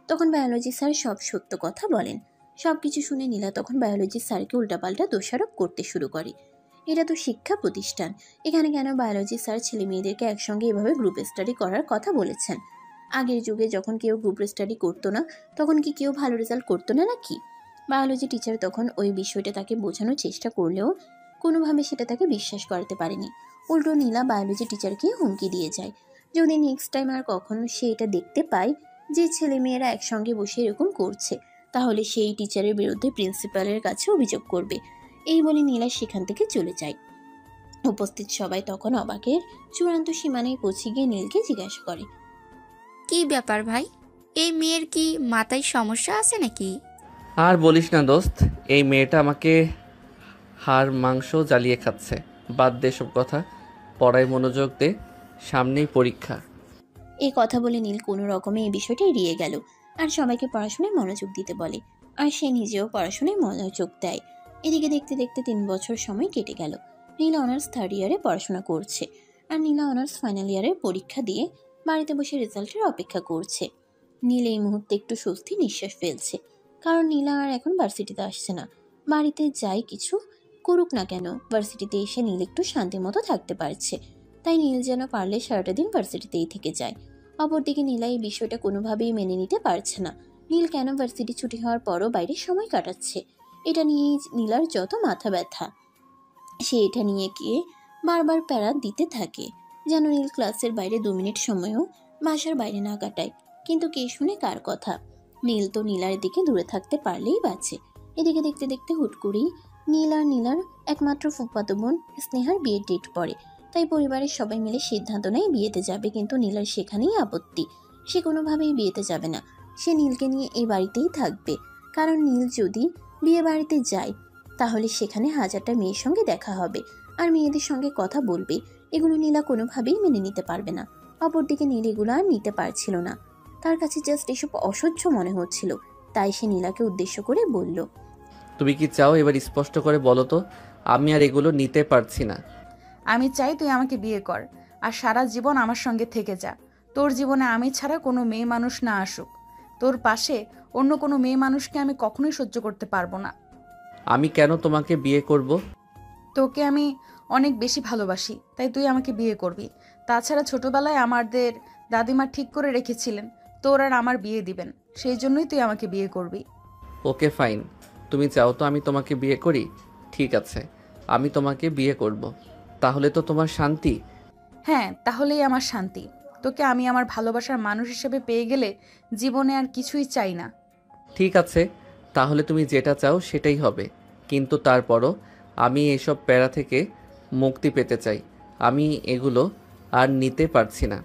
তখন বায়োলজি স্যার সব সত্য কথা বলেন। সব কিছু শুনে নীলা তখন বায়োলজি স্যারকে উল্টাপাল্টা দোষারোপ করতে শুরু করে। এটা তো শিক্ষা প্রতিষ্ঠান, এখানে কেন বায়োলজি স্যার ছেলে মেয়েদেরকে একসঙ্গে এভাবে গ্রুপ স্টাডি করার কথা বলেছেন? আগের যুগে যখন কেউ গ্রুপ স্টাডি করতো না, তখন কি কেউ ভালো রেজাল্ট করতো না নাকি? বায়োলজি টিচার তখন ওই বিষয়টা তাকে বোঝানোর চেষ্টা করলেও কোনোভাবে সেটা তাকে বিশ্বাস করাতে পারেনি। উল্টো নীলা বায়োলজি টিচারকে হুমকি দিয়ে যায়, যদি নেক্সট টাইম আর কখনো সে এটা দেখতে পায় যে ছেলেমেয়েরা একসঙ্গে বসে এরকম করছে, তাহলে সেই টিচারের বিরুদ্ধে প্রিন্সিপালের কাছে অভিযোগ করবে। এই বলে নীলা সেখান থেকে চলে যায়। উপস্থিত সবাই তখন অবাকের চূড়ান্ত সীমানায় পৌঁছে গিয়ে নীলকে জিজ্ঞাসা করে, কি ব্যাপার ভাই, এই মেয়ের কি মাথায় সমস্যা আছে নাকি? আর বলিস না দোস্ত, এই মেয়েটা আমাকে হাড় মাংস জ্বালিয়ে খাচ্ছে। বাদ দে সব কথা, পড়ায় মনোযোগ দে, সামনেই পরীক্ষা। এই কথা বলে নীল কোনো রকমে এই বিষয়টা এড়িয়ে গেল আর সবাইকে পড়াশোনায় মনোযোগ দিতে বলে, আর সে নিজেও পড়াশোনায় মনোযোগ দেয়। এদিকে দেখতে দেখতে 3 বছর সময় কেটে গেল। নীল অনার্স 3rd ইয়ারে পড়াশোনা করছে, আর নীলা অনার্স ফাইনাল ইয়ারের পরীক্ষা দিয়ে বাড়িতে বসে রেজাল্টের অপেক্ষা করছে। নীল এই মুহূর্তে একটু স্বস্তি নিঃশ্বাস ফেলছে, কারণ নীলা আর এখন ভার্সিটিতে আসছে না। বাড়িতে যাই কিছু করুক না কেন, ভার্সিটিতে এসে নীল একটু শান্তি মতো থাকতে পারছে। তাই নীল যেন পারলে সারাটা দিন ভার্সিটিতেই থেকে যায়। অপরদিকে নীলা এই বিষয়টা কোনোভাবেই মেনে নিতে পারছে না। নীল কেন ভার্সিটি ছুটি হওয়ার পরও বাইরে সময় কাটাচ্ছে, এটা নিয়েই নীলার যত মাথা ব্যথা। সে এটা নিয়ে গিয়ে বারবার প্যারা দিতে থাকে, যেন নীল ক্লাসের বাইরে 2 মিনিট সময়ও বাসার বাইরে না কাটায়। কিন্তু কে শুনে কার কথা? নীল তো নীলার দিকে দূরে থাকতে পারলেই বাঁচে। এদিকে দেখতে দেখতে হুট করেই নীল আর নীলার একমাত্র ফুফাতো বোন স্নেহার বিয়ের ডেট পড়ে। তাই পরিবারের সবাই মিলে সিদ্ধান্ত নেয় বিয়েতে যাবে, কিন্তু নীলার সেখানেই আপত্তি। সে কোনোভাবেই বিয়েতে যাবে না, সে নীলকে নিয়ে এই বাড়িতেই থাকবে। কারণ নীল যদি বিয়ে বাড়িতে যায়, তাহলে সেখানে 1000টা মেয়ের সঙ্গে দেখা হবে আর মেয়েদের সঙ্গে কথা বলবে। এগুলো নীলা কোনোভাবেই মেনে নিতে পারবে না। অপরদিকে নীল এগুলো আর নিতে পারছিল না, তার কাছে জাস্ট এসব অসহ্য মনে হচ্ছিল। তাই সে নীলাকে উদ্দেশ্য করে বলল, তুমি কি চাও এবার স্পষ্ট করে বলো তো? আমি আর এগুলো নিতে পারছি না। আমি চাই তুই আমাকে বিয়ে কর আর সারা জীবন আমার সঙ্গে থেকে যা। তোর জীবনে আমি ছাড়া কোনো মেয়ে মানুষ না আসুক। তোর পাশে অন্য কোনো মেয়ে মানুষকে আমি কখনোই সহ্য করতে পারবো না। আমি কেন তোমাকে বিয়ে করব? তোকে আমি অনেক বেশি ভালোবাসি, তাই তুই আমাকে বিয়ে করবি। তাছাড়া ছোটবেলায় আমাদের দাদিমা ঠিক করে রেখেছিলেন তোর আর আমার বিয়ে দিবেন, সেই জন্যই তুই আমাকে বিয়ে করবি। ওকে ফাইন, তুমি চাও তো আমি তোমাকে বিয়ে করি? ঠিক আছে, আমি তোমাকে বিয়ে করব। তাহলে তো তোমার শান্তি? হ্যাঁ, তাহলেই আমার শান্তি। তোকে আমি আমার ভালোবাসার মানুষ হিসেবে পেয়ে গেলে জীবনে আর কিছুই চাই না। ঠিক আছে, তাহলে তুমি যেটা চাও সেটাই হবে, কিন্তু তারপরও আমি এসব প্যারা থেকে মুক্তি পেতে চাই। আমি এগুলো আর নিতে পারছি না।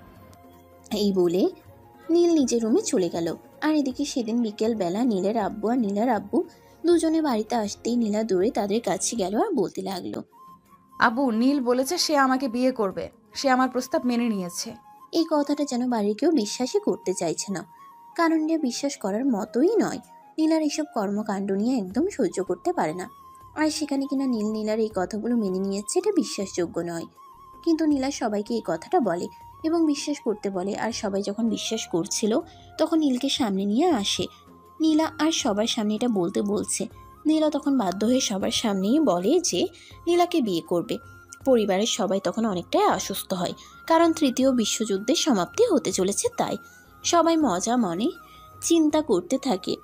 এই বলে নীল নিজের রুমে চলে গেল আর এদিকে সেদিন বিকেল বেলা নীলের আব্বু আর নীলার আব্বু দুজনে বাড়িতে আসতেই নীলা দৌড়ে তাদের কাছে গেল আর বলতে লাগলো, আবু, নীল বলেছে সে আমাকে বিয়ে করবে, সে আমার প্রস্তাব মেনে নিয়েছে। এই কথাটা যেন বাড়ির কেউ বিশ্বাসই করতে চাইছে না, কারণ এটা বিশ্বাস করার মতোই নয়। নীলার এইসব কর্মকাণ্ড নিয়ে একদম সহ্য করতে পারে না, আর সেখানে কিনা নীলার এই কথাগুলো মেনে নিয়েছে, এটা বিশ্বাসযোগ্য নয়। কিন্তু নীলা সবাইকে এই কথাটা বলে এবং বিশ্বাস করতে বলে, আর সবাই যখন বিশ্বাস করছিল তখন নীলকে সামনে নিয়ে আসে। নীলা আর সবার সামনে এটা বলতে বলছে। নীলা তখন বাধ্য হয়ে সবার সামনেই বলে যে নীলাকে বিয়ে করবে। পরিবারের সবাই তখন অনেকটাই আশ্বস্ত হয়, কারণ তৃতীয় বিশ্বযুদ্ধের সমাপ্তি হতে চলেছে। তাই সবাই মজা মনে চিন্তা করতে থাকে,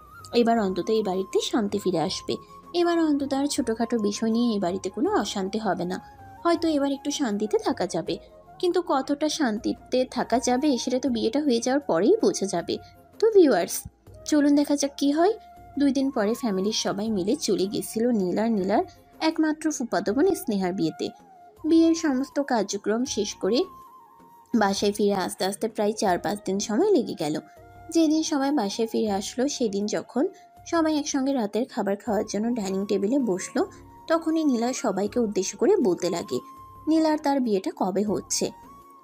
এবার অন্তত এই বাড়িতে শান্তি ফিরে আসবে, এবার অন্তত আর ছোটোখাটো বিষয় নিয়ে এই বাড়িতে কোনো অশান্তি হবে না, হয়তো এবার একটু শান্তিতে থাকা যাবে। কিন্তু কতটা শান্তিতে থাকা যাবে সেটা তো বিয়েটা হয়ে যাওয়ার পরেই বোঝা যাবে। তো ভিউয়ার্স, চলুন দেখা যাক কি হয়। 2 দিন পরে ফ্যামিলির সবাই মিলে চলে গেছিল নীলার একমাত্র ফুফাতো বোন স্নেহার বিয়েতে। বিয়ের সমস্ত কার্যক্রম শেষ করে বাসায় ফিরে আস্তে আস্তে প্রায় 4-5 দিন সময় লেগে গেল। যেদিন সবাই বাসায় ফিরে আসলো, সেদিন যখন সবাই একসঙ্গে রাতের খাবার খাওয়ার জন্য ডাইনিং টেবিলে বসলো, তখনই নীলা সবাইকে উদ্দেশ্য করে বলতে লাগে নীলার তার বিয়েটা কবে হচ্ছে।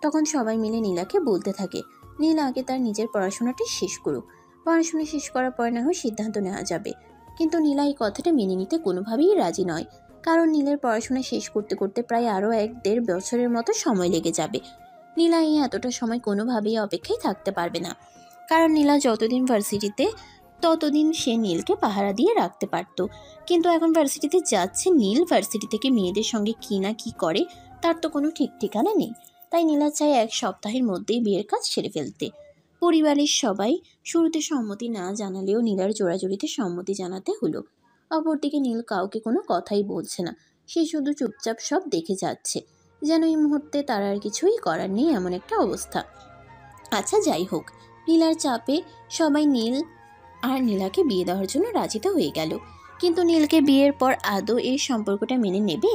তখন সবাই মিলে নীলাকে বলতে থাকে নীলা আগে তার নিজের পড়াশোনাটি শেষ করুক, পড়াশোনা শেষ করার পর না হয় সিদ্ধান্ত নেওয়া যাবে। কিন্তু নীলা এই কথাটা মেনে নিতে কোনোভাবেই রাজি নয়, কারণ নীলের পড়াশোনা শেষ করতে করতে প্রায় আরও 1-1.5 বছরের মতো সময় লেগে যাবে। নীলা এই এতটা সময় কোনোভাবেই অপেক্ষায় থাকতে পারবে না, কারণ নীলা যতদিন ভার্সিটিতে ততদিন সে নীলকে পাহারা দিয়ে রাখতে পারত। কিন্তু এখন ভার্সিটিতে যাচ্ছে, নীল ভার্সিটি থেকে মেয়েদের সঙ্গে কী না কী করে তার তো কোনো ঠিক ঠিকানা নেই। তাই নীলা চায় 1 সপ্তাহের মধ্যেই বিয়ের কাজ সেরে ফেলতে। পরিবারের সবাই শুরুতে সম্মতি না জানালেও নীলার জোড়াজুড়িতে সম্মতি জানাতে হলো। অপরদিকে নীল কাউকে কোনো কথাই বলছে না, সে শুধু চুপচাপ সব দেখে যাচ্ছে, যেন এই মুহূর্তে তার আর কিছুই করার নেই এমন একটা অবস্থা। আচ্ছা যাই হোক, নীলার চাপে সবাই নীল আর নীলাকে বিয়ে দেওয়ার জন্য রাজি তো হয়ে গেল। কিন্তু নীলকে বিয়ের পর আদৌ এই সম্পর্কটা মেনে নেবে?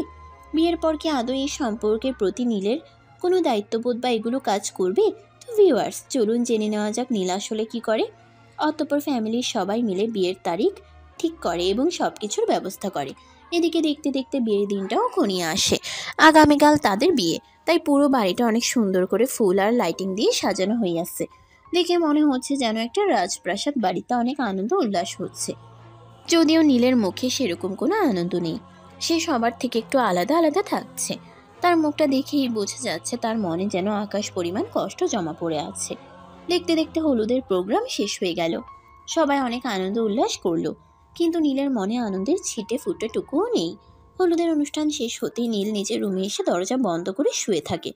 বিয়ের পর কি আদৌ এই সম্পর্কের প্রতি নীলের কোনো দায়িত্ববোধ বা এগুলো কাজ করবে? তো ভিউয়ার্স, চলুন জেনে নেওয়া যাক নীলা আসলে কি করে। অতঃপর ফ্যামিলির সবাই মিলে বিয়ের তারিখ ঠিক করে এবং সব কিছুর ব্যবস্থা করে। এদিকে দেখতে দেখতে বিয়ের দিনটাও ঘনিয়ে আসে। আগামীকাল তাদের বিয়ে, তাই পুরো বাড়িটা অনেক সুন্দর করে ফুল আর লাইটিং দিয়ে সাজানো হয়ে আছে। দেখে মনে হচ্ছে যেন একটা রাজপ্রাসাদ বাড়িতে অনেক আনন্দ উল্লাস হচ্ছে। যদিও নীলের মুখে সেরকম কোনো আনন্দ নেই, সে সবার থেকে একটু আলাদা আলাদা থাকছে। তার মুখটা দেখেই বোঝা যাচ্ছে তার মনে যেন আকাশ পরিমাণ কষ্ট জমা পড়ে আছে। দেখতে দেখতে হলুদের প্রোগ্রাম শেষ হয়ে গেল, সবাই অনেক আনন্দ উল্লাস করলো, কিন্তু নীলের মনে আনন্দের ছিটে ফুটেটুকুও নেই। হলুদের অনুষ্ঠান শেষ হতেই নীল নিজের রুমে এসে দরজা বন্ধ করে শুয়ে থাকে।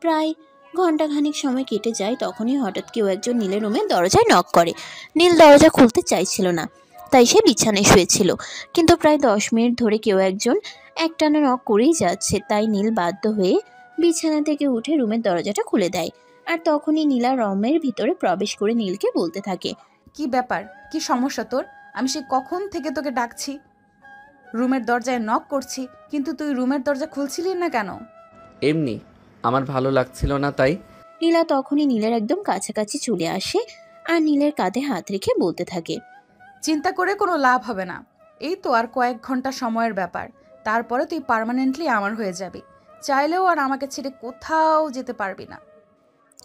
প্রায় ঘন্টাখানিক সময় কেটে যায়, তখনই হঠাৎ কেউ একজন নীলের রুমে দরজায় নক করে। নীল দরজা খুলতে চাইছিল না, তাই সে বিছানায় শুয়েছিল। কিন্তু প্রায় 10 মিনিট ধরে কেউ একজন একটানা নক করেই যাচ্ছে, তাই নীল বাধ্য হয়ে বিছানা থেকে উঠে রুমের দরজাটা খুলে দেয়। আর তখনই নীলা রুমের ভিতরে প্রবেশ করে নীলকে বলতে থাকে, কি ব্যাপার, কি সমস্যা তোর? আমি সে কখন থেকে তোকে ডাকছি, রুমের দরজায় নক করছি, কিন্তু তুই রুমের দরজা খুলছিলি না কেন? এমনি আমার ভালো লাগছিল না তাই। নীলা তখনই নীলের একদম কাছাকাছি চলে আসে আর নীলের কাঁধে হাত রেখে বলতে থাকে, চিন্তা করে কোনো লাভ হবে না, এই তো আর কয়েক ঘন্টা সময়ের ব্যাপার, তারপরে তুই পার্মানেন্টলি আমার হয়ে যাবি, চাইলেও আর আমাকে ছেড়ে কোথাও যেতে পারবি না।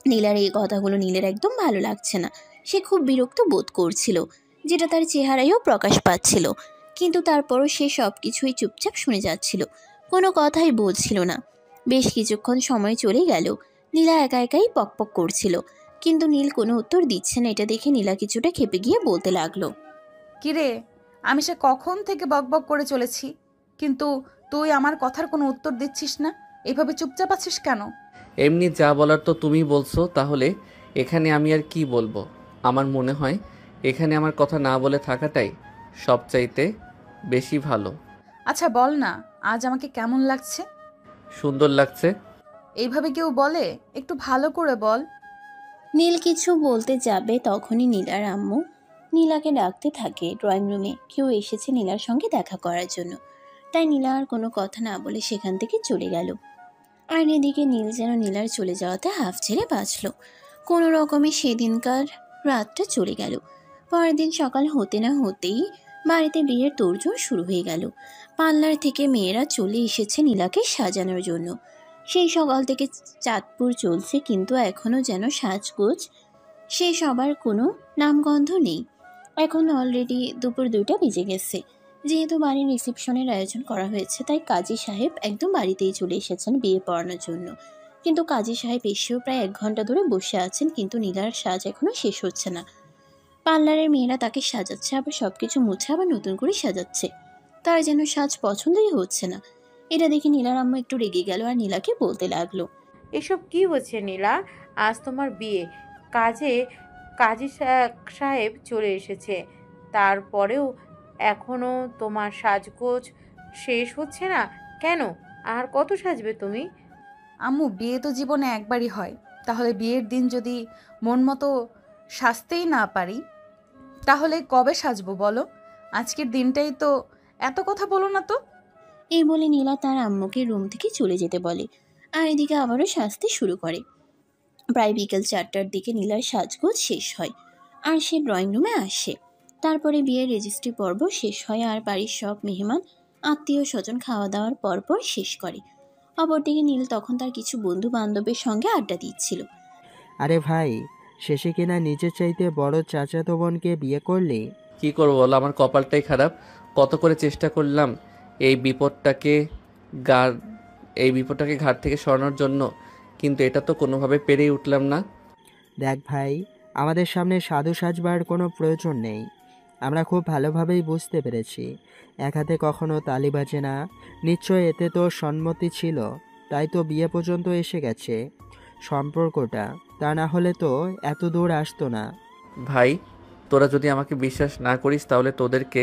নীলার এই কথাগুলো নীলের একদম ভালো লাগছে না। সে খুব বিরক্ত বোধ করছিল, যেটা তার চেহারায়ও প্রকাশ পাচ্ছিল। কিন্তু তারপরও সে সব কিছুই চুপচাপ শুনে যাচ্ছিল, কোনো কথাই বলছিল না। বেশ কিছুক্ষণ সময় চলে গেল, নীলা একা একাই পকপক করছিল, কিন্তু নীল কোনো উত্তর দিচ্ছে না। এটা দেখে নীলা কিছুটা খেপে গিয়ে বলতে লাগলো, কিরে, আমি সে কখন থেকে বকবক করে চলেছি, কিন্তু তুই আমার কথার কোনো উত্তর দিচ্ছিস না, এভাবে চুপচাপ আছিস কেন? এমনি যা বলার তো তুমি বলছো, তাহলে এখানে আমি আর কি বলবো? আমার মনে হয় এখানে আমার কথা না বলে থাকাটাই সবচাইতে বেশি ভালো। আচ্ছা বল না, আজ আমাকে কেমন লাগছে? সুন্দর লাগছে। এইভাবে কেউ বলে? একটু ভালো করে বল। নীল কিছু বলতে যাবে, তখনই নীলার আম্মু নীলাকে ডাকতে থাকে ড্রয়িং রুমে কেউ এসেছে নীলার সঙ্গে দেখা করার জন্য। তাই নীলা আর কোনো কথা না বলে সেখান থেকে চলে গেল। আর এদিকে নীল যেন নীলার চলে যাওয়াতে হাফ ছেড়ে বাঁচল। কোনো রকমে সেদিনকার রাতটা চলে গেল। পরের দিন সকাল হতে না হতেই বাড়িতে বিয়ের তোড়জোড় শুরু হয়ে গেল। পার্লার থেকে মেয়েরা চলে এসেছে নীলাকে সাজানোর জন্য। সেই সকাল থেকে চাঁদপুর চলছে, কিন্তু এখনও যেন সাজগোজ সে সবার কোনো নামগন্ধ নেই। এখন অলরেডি দুপুর 2টা বেজে গেছে। যেহেতু বাড়ির রিসেপশনের আয়োজন করা হয়েছে, তাই কাজী সাহেব একদম বাড়িতেই চলে এসেছেন বিয়ে পড়ানোর জন্য। কিন্তু কাজী সাহেব এসেও প্রায় 1 ঘন্টা ধরে বসে আছেন, কিন্তু নীলার সাজ এখনো শেষ হচ্ছে না। পার্লারের মেয়েরা তাকে সাজাচ্ছে, আবার সবকিছু মুছে আবার নতুন করে সাজাচ্ছে। তার যেন সাজ পছন্দই হচ্ছে না। এটা দেখে নীলার আম্মু একটু রেগে গেল আর নীলাকে বলতে লাগলো, এসব কি হচ্ছে নীলা? আজ তোমার বিয়ে, কাজী সাহেব চলে এসেছে, তারপরেও এখনো তোমার সাজগোজ শেষ হচ্ছে না কেন? আর কত সাজবে তুমি? আম্মু, বিয়ে তো জীবনে একবারই হয়, তাহলে বিয়ের দিন যদি মন মতো সাজতেই না পারি তাহলে কবে সাজবো বলো? আজকের দিনটাই তো। এত কথা বলো না তো। এই বলে নীলা তার আম্মুকে রুম থেকে চলে যেতে বলে, আর এদিকে আবারও সাজতে শুরু করে। প্রায় বিকেল 4টার দিকে নীলার সাজগোজ শেষ হয় আর সে ড্রয়িং রুমে আসে। তারপরে বিয়ের রেজিস্ট্রি পর্ব শেষ হয় আর বাড়ির সব মেহমান আত্মীয় স্বজন খাওয়া দাওয়ার পরপর শেষ করে। অপরদিকে নীল তখন তার কিছু বন্ধু বান্ধবের সঙ্গে আড্ডা দিচ্ছিল। আরে ভাই, শেষে কিনা নিজের চাইতে বড় চাচাতো বোনকে বিয়ে করলি? কি করবো বলো, আমার কপালটাই খারাপ। কত করে চেষ্টা করলাম এই বিপদটাকে গা এই বিপদটাকে ঘাট থেকে সরানোর জন্য, কিন্তু এটা তো কোনোভাবে পেরেই উঠলাম না। দেখ ভাই, আমাদের সামনে সাধু সাজবার কোনো প্রয়োজন নেই। আমরা খুব ভালোভাবেই বুঝতে পেরেছি এক হাতে কখনো তালি বাজে না। নিশ্চয় এতে তো সম্মতি ছিল, তাই তো বিয়ে পর্যন্ত এসে গেছে সম্পর্কটা। তা না হলে তো এত দূর আসতো না। ভাই, তোরা যদি আমাকে বিশ্বাস না করিস তাহলে তোদেরকে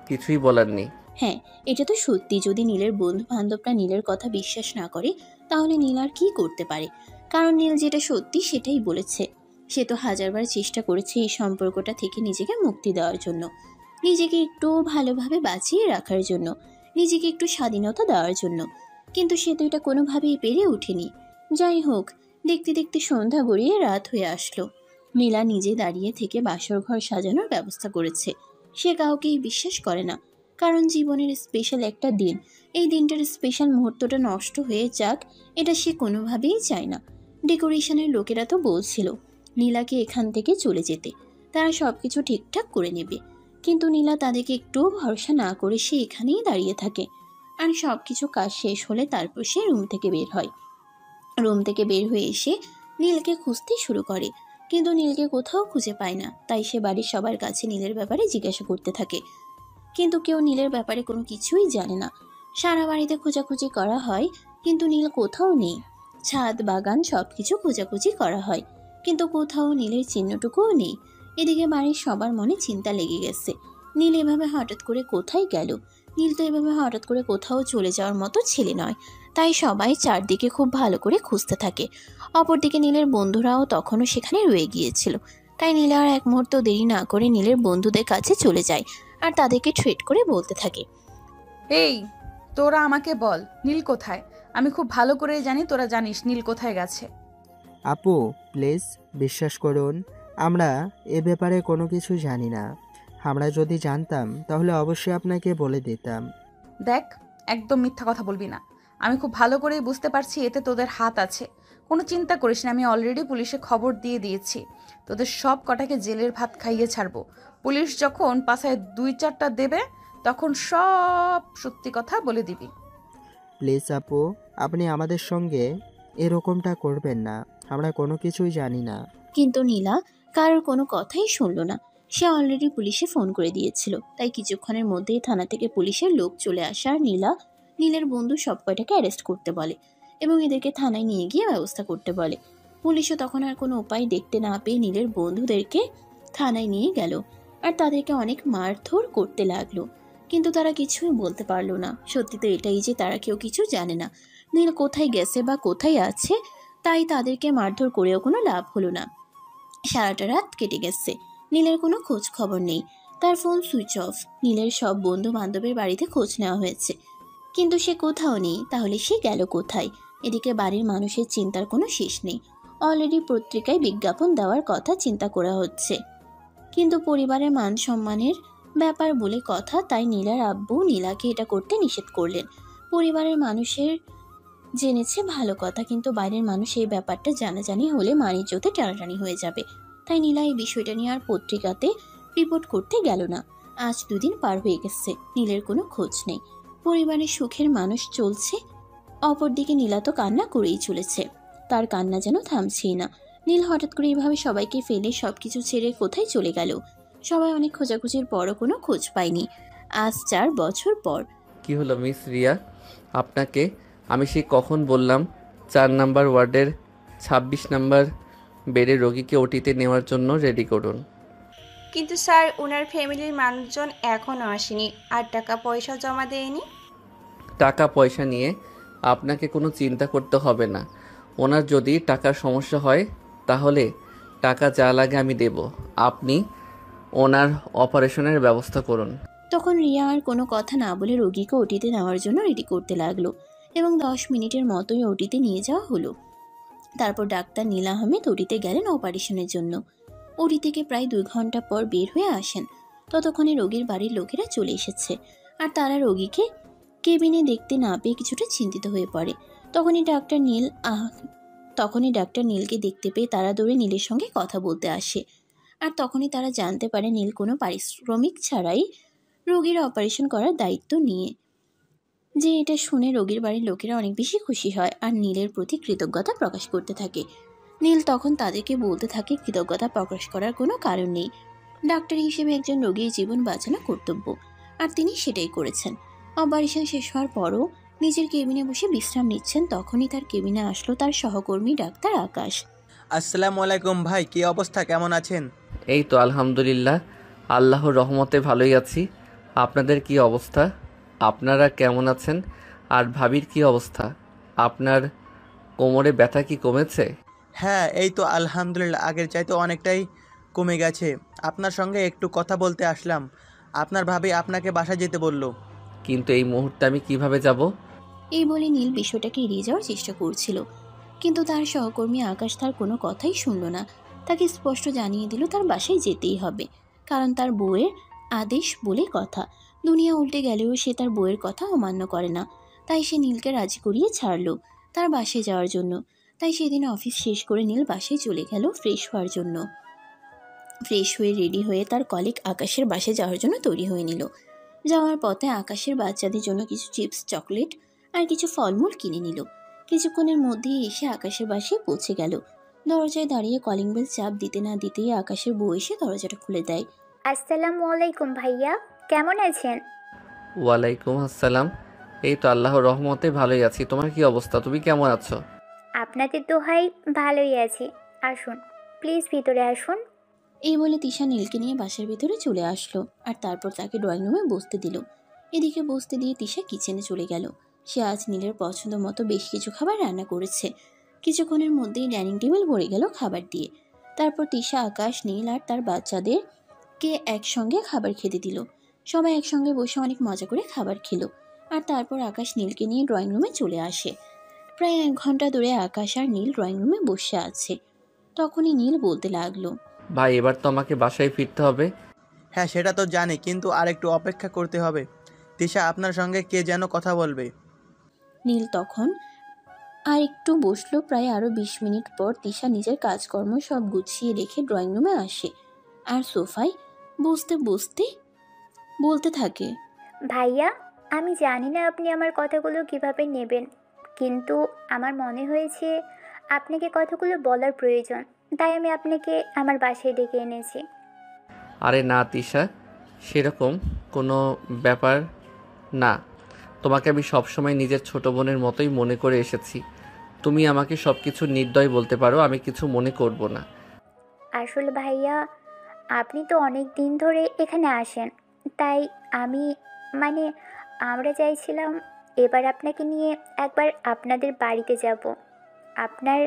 কিছুই বলার নেই। হ্যাঁ, এটা তো সত্যি। যদি নীলের বন্ধু বান্ধবরা নীলের কথা বিশ্বাস না করে তাহলে নীল আর কি করতে পারে? কারণ নীল যেটা সত্যি সেটাই বলেছে। সে তো হাজারবার চেষ্টা করেছে এই সম্পর্কটা থেকে নিজেকে মুক্তি দেওয়ার জন্য, নিজেকে একটু ভালোভাবে বাঁচিয়ে রাখার জন্য, নিজেকে একটু স্বাধীনতা দেওয়ার জন্য, কিন্তু সে তো এটা কোনোভাবেই পেরে ওঠেনি। যাই হোক, দেখতে দেখতে সন্ধ্যা গড়িয়ে রাত হয়ে আসলো। নীলা নিজে দাঁড়িয়ে থেকে বাসর ঘর সাজানোর ব্যবস্থা করেছে। সে কাউকেই বিশ্বাস করে না, কারণ জীবনের স্পেশাল একটা দিন, এই দিনটার স্পেশাল মুহূর্তটা নষ্ট হয়ে যাক এটা সে কোনোভাবেই চায় না। ডেকোরেশনের লোকেরা তো বলছিল নীলাকে এখান থেকে চলে যেতে, তারা সব কিছু ঠিকঠাক করে নেবে, কিন্তু নীলা তাদেরকে একটুও ভরসা না করে সে এখানেই দাঁড়িয়ে থাকে। আর সব কিছু কাজ শেষ হলে তারপর সে রুম থেকে বের হয়। রুম থেকে বের হয়ে এসে নীলকে খুঁজতে শুরু করে, কিন্তু নীলকে কোথাও খুঁজে পায় না। তাই সে বাড়ির সবার কাছে নীলের ব্যাপারে জিজ্ঞাসা করতে থাকে, কিন্তু কেউ নীলের ব্যাপারে কোনো কিছুই জানে না। সারা বাড়িতে খোঁজাখুঁজি করা হয়, কিন্তু নীল কোথাও নেই। ছাদ বাগান সবকিছু খোঁজাখুঁজি করা হয়, কিন্তু কোথাও নীলের চিহ্নটুকুও নেই। এদিকে বাড়ির সবার মনে চিন্তা লেগে গেছে, নীল এভাবে হঠাৎ করে কোথায় গেল? নীল তো এভাবে হঠাৎ করে কোথাও চলে যাওয়ার মতো ছেলে নয়। তাই সবাই চারদিকে খুব ভালো করে খুঁজতে থাকে। অপরদিকে নীলের বন্ধুরাও তখনও সেখানে রয়ে গিয়েছিল। তাই নীল আর এক মুহূর্ত দেরি না করে নীলের বন্ধুদের কাছে চলে যায় আর তাদেরকে ট্রিট করে বলতে থাকে, এই, তোরা আমাকে বল নীল কোথায়? আমি খুব ভালো করে জানি তোরা জানিস নীল কোথায় গেছে। আপু প্লিজ বিশ্বাস করুন, আমরা এ ব্যাপারে কোনো কিছু জানি না। আমরা যদি জানতাম তাহলে অবশ্যই আপনাকে বলে দিতাম। দেখ, একদম মিথ্যা কথা বলবি না। আমি খুব ভালো করেই বুঝতে পারছি এতে তোদের হাত আছে। কোনো চিন্তা করিস না, আমি অলরেডি পুলিশে খবর দিয়ে দিয়েছি। তোদের সব কটাকে জেলের ভাত খাইয়ে ছাড়বো। পুলিশ যখন পাছায় 2-4টা দেবে তখন সব সত্যি কথা বলে দিবি। প্লিজ আপু, আপনি আমাদের সঙ্গে এরকমটা করবেন না। আমরা কোনো কিছুই জানি না। কিন্তু নীলা কারোর কোনো কথাই শুনল না। সে অলরেডি পুলিশে ফোন করে দিয়েছিল। তাই কিছুক্ষণের মধ্যেই থানা থেকে পুলিশের লোক চলে আসে আর নীলের বন্ধু সব কয়টাকে অ্যারেস্ট করতে বলে এবং এদেরকে থানায় নিয়ে গিয়ে ব্যবস্থা করতে বলে। পুলিশও তখন আর কোনো উপায় দেখতে না পেয়ে নীলের বন্ধুদেরকে থানায় নিয়ে গেল আর তাদেরকে অনেক মারধর করতে লাগলো, কিন্তু তারা কিছুই বলতে পারলো না। সত্যি তো এটাই যে তারা কেউ কিছু জানে না নীল কোথায় গেছে বা কোথায় আছে, তাই তাদেরকে মারধর করেও কোনো লাভ হলো না। সারাটা রাত কেটে গেছে, নীলের কোনো খোঁজ খবর নেই। তার ফোন সুইচ অফ। নীলের সব বন্ধু বান্ধবের বাড়িতে খোঁজ নেওয়া হয়েছে, কিন্তু সে কোথাও নেই। তাহলে সে গেল কোথায়? এদিকে বাড়ির মানুষের চিন্তার কোনো শেষ নেই। অলরেডি পত্রিকায় বিজ্ঞাপন দেওয়ার কথা চিন্তা করা হচ্ছে। কিন্তু পরিবারের মান সম্মানের ব্যাপার বলে কথা, তাই নীলার আব্বু নীলাকে এটা করতে নিষেধ করলেন। পরিবারের মানুষের জেনেছে ভালো কথা, কিন্তু বাইরের মানুষ এই ব্যাপারটা জানাজানি হলে মানিজ্যতে টানাটানি হয়ে যাবে। তাই নীলা এই বিষয়টা নিয়ে আর পত্রিকাতে রিপোর্ট করতে গেল না। আজ 2 দিন পার হয়ে গেছে, নীলের কোনো খোঁজ নেই। পরিবারের সুখের মানুষ চলছে, অপরদিকে নীলা তো কান্না করেই চলেছে। তার কান্না যেন থামছেই না। নীল হঠাৎ করে এইভাবে সবাইকে ফেলে সবকিছু ছেড়ে কোথায় চলে গেল? সবাই অনেক খোঁজাখুঁজির পরও কোনো খোঁজ পায়নি। আজ 4 বছর পর। কি হলো মিস রিয়া? আপনাকে আমি সেই কখন বললাম 4 নাম্বার ওয়ার্ডের 26 নাম্বার বেডে রোগীকে ওটিতে নেওয়ার জন্য রেডি করুন। কিন্তু স্যার, ওনার ফ্যামিলির মানুষজন এখনও আসেনি, আর টাকা পয়সা জমা দেয়নি। টাকা পয়সা নিয়ে আপনাকে কোনো চিন্তা করতে হবে না। ওনার যদি টাকার সমস্যা হয় তাহলে টাকা যা লাগে আমি দেব। আপনি ওনার অপারেশনের ব্যবস্থা করুন। তখন রিয়া আর কোনো কথা না বলে রোগীকে ওটিতে নেওয়ার জন্য রেডি করতে লাগলো এবং 10 মিনিটের মতোই ওটিতে নিয়ে যাওয়া হলো। তারপর ডাক্তার নীল আহমেদ ওটিতে গেলেন অপারেশনের জন্য। ওটি থেকে প্রায় 2 ঘন্টা পর বের হয়ে আসেন। ততক্ষণে রোগীর বাড়ির লোকেরা চলে এসেছে, আর তারা রোগীকে কেবিনে দেখতে না পেয়ে কিছুটা চিন্তিত হয়ে পড়ে। তখনই ডাক্তার নীলকে দেখতে পেয়ে তারা দৌড়ে নীলের সঙ্গে কথা বলতে আসে। আর তখনই তারা জানতে পারে নীল কোনো পারিশ্রমিক ছাড়াই রোগীর অপারেশন করার দায়িত্ব নিয়ে। যে এটা শুনে রোগীর বাড়ির লোকেরা অনেক বেশি খুশি হয় আর নীলের প্রতি কৃতজ্ঞতা প্রকাশ করতে থাকে। নীল তখন তাদেরকে বলতে থাকে কৃতজ্ঞতা প্রকাশ করার কোনো কারণ নেই। ডাক্তার হিসেবে একজন রোগীর জীবন বাঁচানো কর্তব্য, আর তিনি সেটাই করেছেন। অপারেশন শেষ হওয়ার পরও নিজের কেবিনে বসে বিশ্রাম নিচ্ছেন। তখনই তার কেবিনে আসলো তার সহকর্মী ডাক্তার আকাশ। আসসালামু আলাইকুম ভাই, কি অবস্থা, কেমন আছেন? এই তো আলহামদুলিল্লাহ, আল্লাহর রহমতে ভালোই আছি। আপনাদের কি অবস্থা? আপনারা কেমন আছেন? আর ভাবির কি অবস্থা? আপনার কোমরে ব্যথা কি কমেছে? হ্যাঁ, এই তো আলহামদুলিল্লাহ, আগের চাইতে অনেকটাই কমে গেছে। আপনার সঙ্গে একটু কথা বলতে আসলাম। আপনার ভাবি আপনাকে বাসায় যেতে বলল। কিন্তু এই মুহূর্তে আমি কিভাবে যাব? এই বলে নীল বিষয়টাকে এড়িয়ে যাওয়ার চেষ্টা করছিল, কিন্তু তার সহকর্মী আকাশ তার কোনো কথাই শুনল না। তাকে স্পষ্ট জানিয়ে দিল তার বাসায় যেতেই হবে, কারণ তার বউয়ের আদেশ বলে কথা। দুনিয়া উল্টে গেলেও সে তার বউয়ের কথা অমান্য করে না। তাই সে নীলকে রাজি করিয়ে ছাড়লো তার বাসায় যাওয়ার জন্য। তাই সেদিন অফিস শেষ করে নীল বাসায় চলে গেল ফ্রেশ হওয়ার জন্য। ফ্রেশ হয়ে রেডি হয়ে তার কলিগ আকাশের বাসায় যাওয়ার জন্য তৈরি হয়ে নিল। যাওয়ার পথে আকাশের বাচ্চাদের জন্য কিছু চিপস, চকলেট আর কিছু ফলমূল কিনে নিল। কিছুক্ষণের মধ্যেই এসে আকাশের বাসায় পৌঁছে গেল। দরজায় দাঁড়িয়ে কলিং বেল চাপ দিতে না দিতেই আকাশের বউ এসে দরজাটা খুলে দেয়। আসসালামু আলাইকুম ভাইয়া, কেমন আছেন? ওয়ালাইকুম আসসালাম। এই তো আল্লাহর রহমতে ভালোই আছি। তোমার কি অবস্থা? তুমি কেমন আছো? আপনাদের দোহাই, ভালোই আছি। আসুন প্লিজ, ভিতরে আসুন। এই বলে তিশা নীলকে নিয়ে বাসার ভিতরে চলে আসলো, আর তারপর তাকে ড্রয়িং রুমে বসতে দিল। এদিকে বসতে দিয়ে তিশা কিচেনে চলে গেল। সে আজ নীলের পছন্দ মতো বেশ কিছু খাবার রান্না করেছে। কিছুক্ষণের মধ্যেই ডাইনিং টেবিল ভরে গেল খাবার দিয়ে। তারপর তিশা, আকাশ, নীল আর তার বাচ্চাদেরকে একসঙ্গে খাবার খেতে দিল। সবাই একসঙ্গে বসে অনেক মজা করে খাবার খেলো। আর তারপর আকাশ নীলকে নিয়ে ড্রয়িং রুমে চলে আসে। প্রায় 1 ঘন্টা ধরে আকাশ আর নীল ড্রয়িং রুমে বসে আছে। তখনই নীল বলতে লাগলো, ভাই এবার তো আমাকে বাসায় ফিরতে হবে। হ্যাঁ, সেটা তো জানি, কিন্তু আর একটু অপেক্ষা করতে হবে। তিশা, আপনার সঙ্গে কে যেন কথা বলবে। নীল তখন আর একটু বসলো। প্রায় আরও 20 মিনিট পর তিশা নিজের কাজকর্ম সব গুছিয়ে রেখে ড্রয়িং রুমে আসে আর সোফায় বসতে বসতে বলতে থাকে, ভাইয়া, আমি জানি না আপনি আমার কথাগুলো কিভাবে নেবেন, কিন্তু আমার মনে হয়েছে আপনাকে কথাগুলো বলার প্রয়োজন, তাই আমি আপনাকে আমার বাসায় ডেকে এনেছি। আরে না তিশা, সেরকম কোনো ব্যাপার না। তোমাকে আমি সবসময় নিজের ছোট বোনের মতোই মনে করে এসেছি। তুমি আমাকে সব কিছু নির্দয় বলতে পারো, আমি কিছু মনে করব না। আসলে ভাইয়া, আপনি তো অনেক দিন ধরে এখানে আসেন, তাই আমরা চাইছিলাম এবার আপনাকে নিয়ে একবার আপনাদের বাড়িতে যাব। আপনার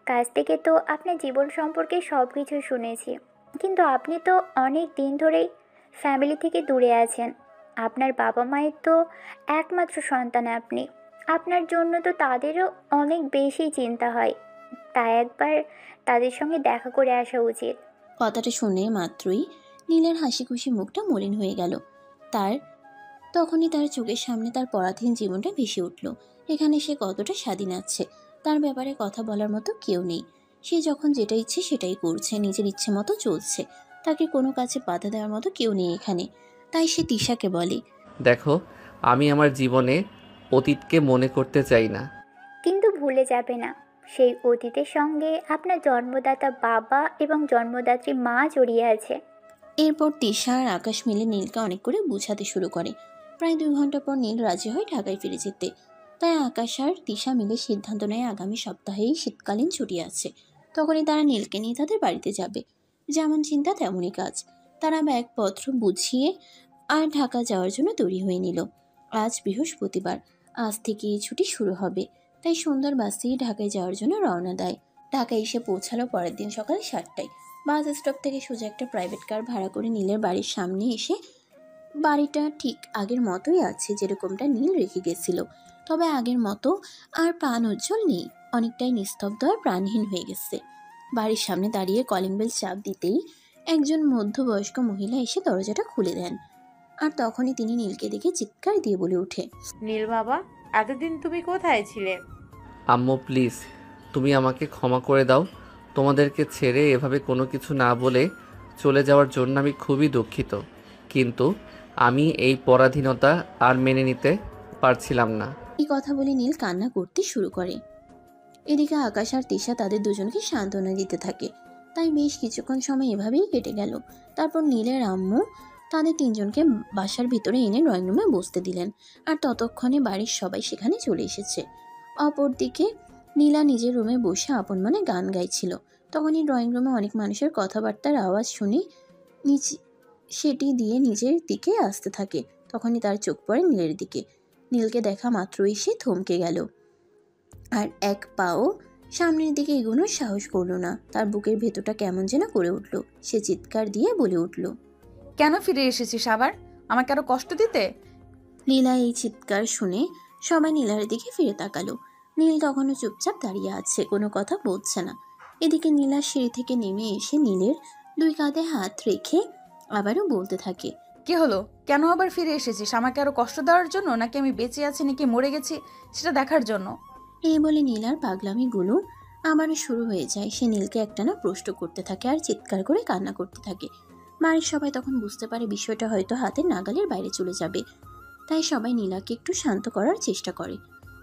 কাছ থেকে তো আপনার জীবন সম্পর্কে সব কিছু শুনেছি, কিন্তু আপনি তো অনেক দিন ধরেই ফ্যামিলি থেকে দূরে আছেন। আপনার বাবা মায়ের তো একমাত্র সন্তান আপনি, আপনার জন্য তো তাদেরও অনেক বেশি চিন্তা হয়, তাই একবার তাদের সঙ্গে দেখা করে আসা উচিত। কথাটা শুনে মাত্রই নীলের হাসি খুশি মুখটা মলিন হয়ে গেল। তখনই তার চোখের সামনে তার পরাধীন জীবনটা ভেসে উঠল। এখানে সে কতটা স্বাধীন আছে, তার ব্যাপারে কথা বলার মতো কেউ নেই। সে যখন যেটা ইচ্ছে সেটাই করছে, নিজের ইচ্ছে মতো চলছে। তাকে কোনো কাজে বাধা দেওয়ার মতো কেউ নেই এখানে। তাই সে তিশাকে বলে, দেখো, আমি আমার জীবনে অতীতকে মনে করতে চাই না। কিন্তু ভুলে যাবে না, সেই অতীতের সঙ্গে আপনার জন্মদাতা বাবা এবং জন্মদাত্রী মা জড়িয়ে আছে। এরপর তিশা আর আকাশ মিলে নীলকে অনেক করে বুঝাতে শুরু করে। প্রায় 2 ঘন্টা পর নীল রাজি হয় ঢাকায় ফিরে যেতে। তাই আকাশ আর তিশা মিলে সিদ্ধান্ত নেয় আগামী সপ্তাহেই শীতকালীন ছুটি আছে, তখনই তারা নীলকে নিয়ে তাদের বাড়িতে যাবে। যেমন চিন্তা তেমনই কাজ। তারা ব্যাগপত্র বুঝিয়ে আর ঢাকা যাওয়ার জন্য তৈরি হয়ে নিল। আজ বৃহস্পতিবার, আজ থেকে এই ছুটি শুরু হবে। তাই সন্ধ্যার বাস থেকে ঢাকায় যাওয়ার জন্য রওনা দেয়। ঢাকায় এসে পৌঁছালো পরের দিন সকাল 7টায়। বাস স্টপ থেকে সোজা একটা প্রাইভেট কার ভাড়া করে নীলের বাড়ির সামনে এসে, বাড়িটা ঠিক আগের মতোই আছে যেরকমটা নীল রেখে গেছিল। তবে আগের মতো আর প্রাণ উজ্জ্বল নেই, অনেকটাই নিস্তব্ধ আর প্রাণহীন হয়ে গেছে। বাড়ির সামনে দাঁড়িয়ে কলিং বেল চাপ দিতেই একজন মধ্যবয়স্ক মহিলা এসে দরজাটা খুলে দেন। আর তখনই তিনি নীলকে দেখে চিৎকার দিয়ে বলে ওঠে, নীল বাবা, এতদিন তুমি কোথায় ছিলে? আম্মু প্লিজ, তুমি আমাকে ক্ষমা করে দাও। তোমাদেরকে ছেড়ে এভাবে কোনো কিছু না বলে চলে যাওয়ার জন্য আমি খুবই দুঃখিত, কিন্তু আমি এই পরাধীনতা আর মেনে নিতে পারছিলাম না। এই কথা বলে নীল কান্না করতে শুরু করে। এদিকে আকাশ আর তিশা তাদের দুজনকে সান্ত্বনা দিতে থাকে। তাই বেশ কিছুক্ষণ সময় এভাবেই কেটে গেল। তারপর নীলের আম্মু তাদের 3জনকে বাসার ভিতরে এনে ড্রয়িং রুমে বসতে দিলেন। আর ততক্ষণে বাড়ির সবাই সেখানে চলে এসেছে। অপরদিকে নীলা নিজের রুমে বসে আপন মনে গান গাইছিল। তখনই ড্রয়িং রুমে অনেক মানুষের কথাবার্তার আওয়াজ শুনে সেটি দিয়ে নিজের দিকে আসতে থাকে। তখনই তার চোখ পড়ে নীলের দিকে। নীলকে দেখা মাত্রই সে থমকে গেল আর এক পাও সামনের দিকে এগোনোর সাহস করলো না। তার বুকের ভেতরটা কেমন যেন করে উঠল। সে চিৎকার দিয়ে বলে উঠল, কেন ফিরে এসেছিস আবার? আমাকে আরো কষ্ট দিতে? নীলা এই চিৎকার শুনে সবাই নীলার দিকে ফিরে তাকালো। নীল তখনও চুপচাপ দাঁড়িয়ে আছে, কোনো কথা বলছে না। এদিকে নীলা সিঁড়ি থেকে নেমে এসে নীলের 2 কাঁধে হাত রেখে আবারও বলতে থাকে, কি হলো? কেন আবার ফিরে এসেছিস? আমাকে আরো কষ্ট দেওয়ার জন্য, নাকি আমি বেঁচে আছি নাকি মরে গেছি সেটা দেখার জন্য? এই বলে নীলার পাগলামিগুলো আবারও শুরু হয়ে যায়। সে নীলকে একটানা প্রশ্ন করতে থাকে আর চিৎকার করে কান্না করতে থাকে। বাড়ির সবাই তখন বুঝতে পারে বিষয়টা হয়তো হাতের নাগালের বাইরে চলে যাবে। তাই সবাই নীলাকে একটু শান্ত করার চেষ্টা করে।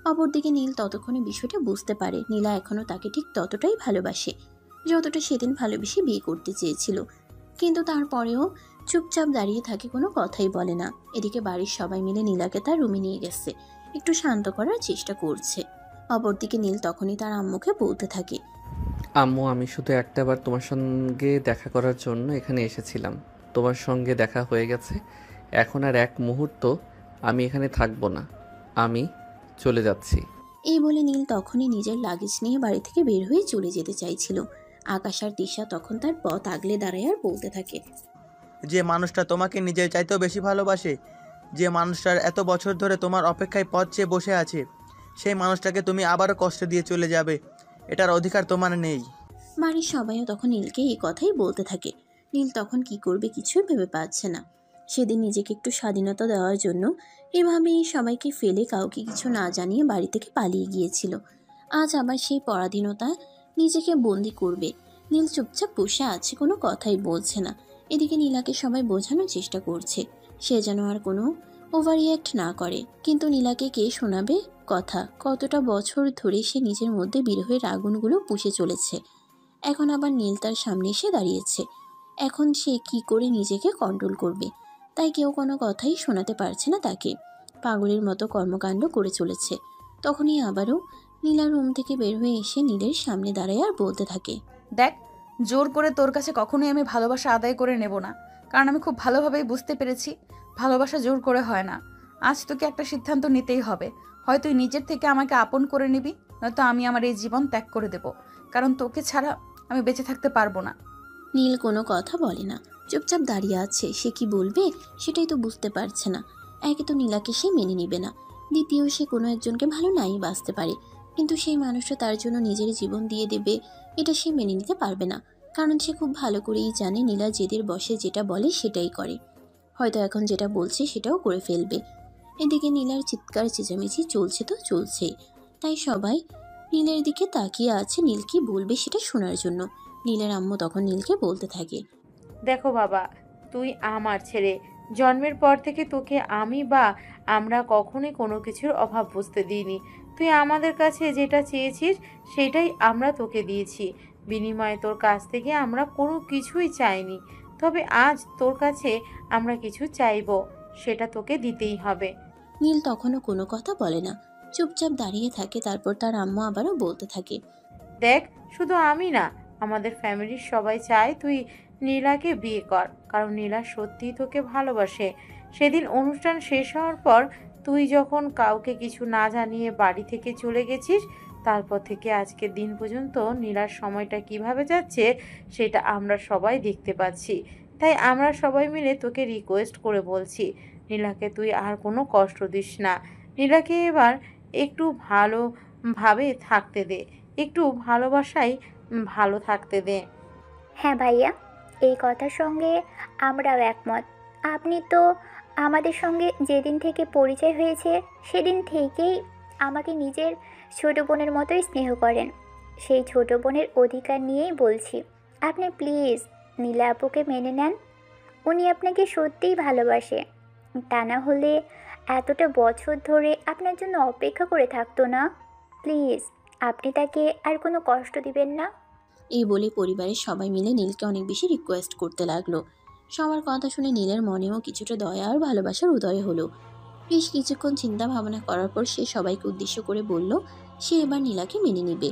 অপরদিকে নীল ততক্ষণে বিষয়টা বুঝতে পারে নীলা এখনও তাকে ঠিক ততটাই ভালোবাসে যতটা সেদিন ভালোবেসে বিয়ে করতে চেয়েছিল। কিন্তু তারপরেও চুপচাপ দাঁড়িয়ে থাকে, কোনো কথাই বলে না। এদিকে বাড়ির সবাই মিলে নীলাকে তার রুমে নিয়ে গেছে, একটু শান্ত করার চেষ্টা করছে। অপরদিকে নীল তখনই তার আম্মুকে বলতে থাকে, আম্মু, আমি শুধু একটাবার তোমার সঙ্গে দেখা করার জন্য এখানে এসেছিলাম। তোমার সঙ্গে দেখা হয়ে গেছে। এখন আর এক মুহূর্ত আমি এখানে থাকবো না, আমি চলে যাচ্ছি। এই বলে নীল তখনই নিজের লাগেজ নিয়ে বাড়ি থেকে বের হয়ে চলে যেতে চাইছিল। আকাশ আর তিশা তখন তার পথ আগলে দাঁড়ায় আর বলতে থাকে, যে মানুষটা তোমাকে নিজের চাইতেও বেশি ভালোবাসে, যে মানুষটার এত বছর ধরে তোমার অপেক্ষায় পথ চেয়ে বসে আছে, সেই মানুষটাকে তুমি আবারও কষ্ট দিয়ে চলে যাবে, এটার অধিকার তোমার নেই। বাড়ির সবাইও তখন নীলকে এই কথাই বলতে থাকে। নীল তখন কি করবে কিছুই ভেবে পাচ্ছে না। সেদিন নিজেকে একটু স্বাধীনতা দেওয়ার জন্য এভাবেই সবাইকে ফেলে কাউকে কিছু না জানিয়ে বাড়ি থেকে পালিয়ে গিয়েছিল। আজ আবার সেই পরাধীনতা নিজেকে বন্দি করবে। নীল চুপচাপ বসে আছে, কোনো কথাই বলছে না। এদিকে নীলাকে সবাই বোঝানোর চেষ্টা করছে সে যেন আর কোনো ওভার রিঅ্যাক্ট না করে। কিন্তু নীলাকে কে শোনাবে কথা? কতটা বছর ধরে সে নিজের মধ্যে বিরহের আগুনগুলো পুষে চলেছে। এখন আবার নীল তার সামনে এসে দাঁড়িয়েছে। এখন সে কি করে নিজেকে কন্ট্রোল করবে? তাই কেউ কোনো কথাই শোনাতে পারছে না তাকে। পাগলের মতো কর্মকাণ্ড করে চলেছে। তখনই আবারও নীলা রুম থেকে বের হয়ে এসে নীলের সামনে দাঁড়ায় আর বলতে থাকে, দেখ, জোর করে তোর কাছে কখনোই আমি ভালোবাসা আদায় করে নেব না। কারণ আমি খুব ভালোভাবেই বুঝতে পেরেছি ভালোবাসা জোর করে হয় না। আজ তোকে একটা সিদ্ধান্ত নিতেই হবে। হয় তুই নিজের থেকে আমাকে আপন করে নিবি, নয়তো আমি আমার এই জীবন ত্যাগ করে দেব। কারণ তোকে ছাড়া আমি বেঁচে থাকতে পারবো না। নীল কোনো কথা বলে না, চুপচাপ দাঁড়িয়ে আছে। সে কি বলবে সেটাই তো বুঝতে পারছে না। একে তো নীলাকে সে মেনে নিবে না, দ্বিতীয় সে কোনো একজনকে ভালো নাই বাঁচতে পারে, কিন্তু সেই মানুষটা তার জন্য নিজের জীবন দিয়ে দেবে এটা সে মেনে নিতে পারবে না। কারণ সে খুব ভালো করেই জানে নীলা জেদের বসে যেটা বলে সেটাই করে। হয়তো এখন যেটা বলছে সেটাও করে ফেলবে। এদিকে নীলার চিৎকার চেঁচামেচি চলছে তো চলছে, তাই সবাই নীলের দিকে তাকিয়ে আছে নীল কি বলবে সেটা শোনার জন্য। নীলের আম্মু তখন নীলকে বলতে থাকে, দেখো বাবা, তুই আমার ছেলে। জন্মের পর থেকে তোকে আমি বা আমরা কখনোই কোনো কিছুর অভাব বুঝতে দিইনি। তুই আমাদের কাছে যেটা চেয়েছিস সেটাই আমরা তোকে দিয়েছি। বিনিময়ে তোর কাছ থেকে আমরা কোনো কিছুই চাইনি। তবে আজ তোর কাছে আমরা কিছু চাইবো, সেটা তোকে দিতেই হবে। নীল তখনও কোনো কথা বলে না, চুপচাপ দাঁড়িয়ে থাকে। তারপর তার আম্মু আবারও বলতে থাকে, দেখ, শুধু আমি না, আমাদের ফ্যামিলির সবাই চায় তুই নীলাকে বিয়ে কর, কারণ নীলা সত্যিই তোকে ভালোবাসে। সেদিন অনুষ্ঠান শেষ হওয়ার পর তুই যখন কাউকে কিছু না জানিয়ে বাড়ি থেকে চলে গেছিস, তারপর থেকে আজকের দিন পর্যন্ত নীলার সময়টা কিভাবে যাচ্ছে সেটা আমরা সবাই দেখতে পাচ্ছি। তাই আমরা সবাই মিলে তোকে রিকোয়েস্ট করে বলছি, নীলাকে তুই আর কোনো কষ্ট দিস না। নীলাকে এবার একটু ভালোভাবে থাকতে দে, একটু ভালোবাসায় ভালো থাকতে দে। হ্যাঁ ভাইয়া, এই কথার সঙ্গে আমরাও একমত। আপনি তো আমাদের সঙ্গে যেদিন থেকে পরিচয় হয়েছে সেদিন থেকেই আমাকে নিজের ছোট বোনের মতোই স্নেহ করেন। সেই ছোট বোনের অধিকার নিয়েই বলছি, আপনি প্লিজ নীলা আপুকে মেনে নেন। উনি আপনাকে সত্যিই ভালোবাসে। তা না হলে এতটা বছর ধরে আপনার জন্য অপেক্ষা করে থাকতো না। প্লিজ আপনি তাকে আর কোনো কষ্ট দিবেন না। এই বলে পরিবারের সবাই মিলে নীলকে অনেক বেশি রিকোয়েস্ট করতে লাগলো। সবার কথা শুনে নীলের মনেও কিছুটা দয়া আর ভালোবাসার উদয় হলো। বেশ কিছুক্ষণ চিন্তা ভাবনা করার পর সে সবাইকে উদ্দেশ্য করে বলল সে এবার নীলাকে মেনে নেবে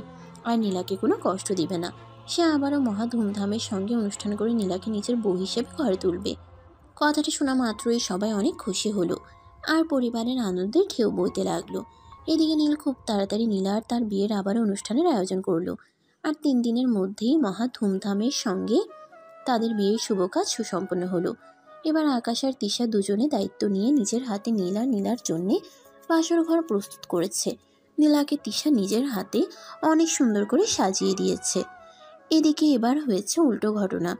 আর নীলাকে কোনো কষ্ট দিবে না। সে আবারও মহা ধুমধামের সঙ্গে অনুষ্ঠান করে নীলাকে নিজের বউ হিসেবে ঘরে তুলবে। কথাটি শোনা মাত্রই সবাই অনেক খুশি হলো আর পরিবারের আনন্দের ঢেউ বইতে লাগলো। এদিকে নীল খুব তাড়াতাড়ি নীলা আর তার বিয়ের আবারও অনুষ্ঠানের আয়োজন করলো। আর 3 দিনের মধ্যেই মহা ধুমধামের সঙ্গে তাদের বিয়ের শুভ কাজ সুসম্পন্ন হলো। এবার আকাশ আর তিশা দুজনে দায়িত্ব নিয়ে নিজের হাতে নীল আর নীলার জন্যে বাসর ঘর প্রস্তুত করেছে। নীলাকে তিশা নিজের হাতে অনেক সুন্দর করে সাজিয়ে দিয়েছে। এদিকে এবার হয়েছে উল্টো ঘটনা।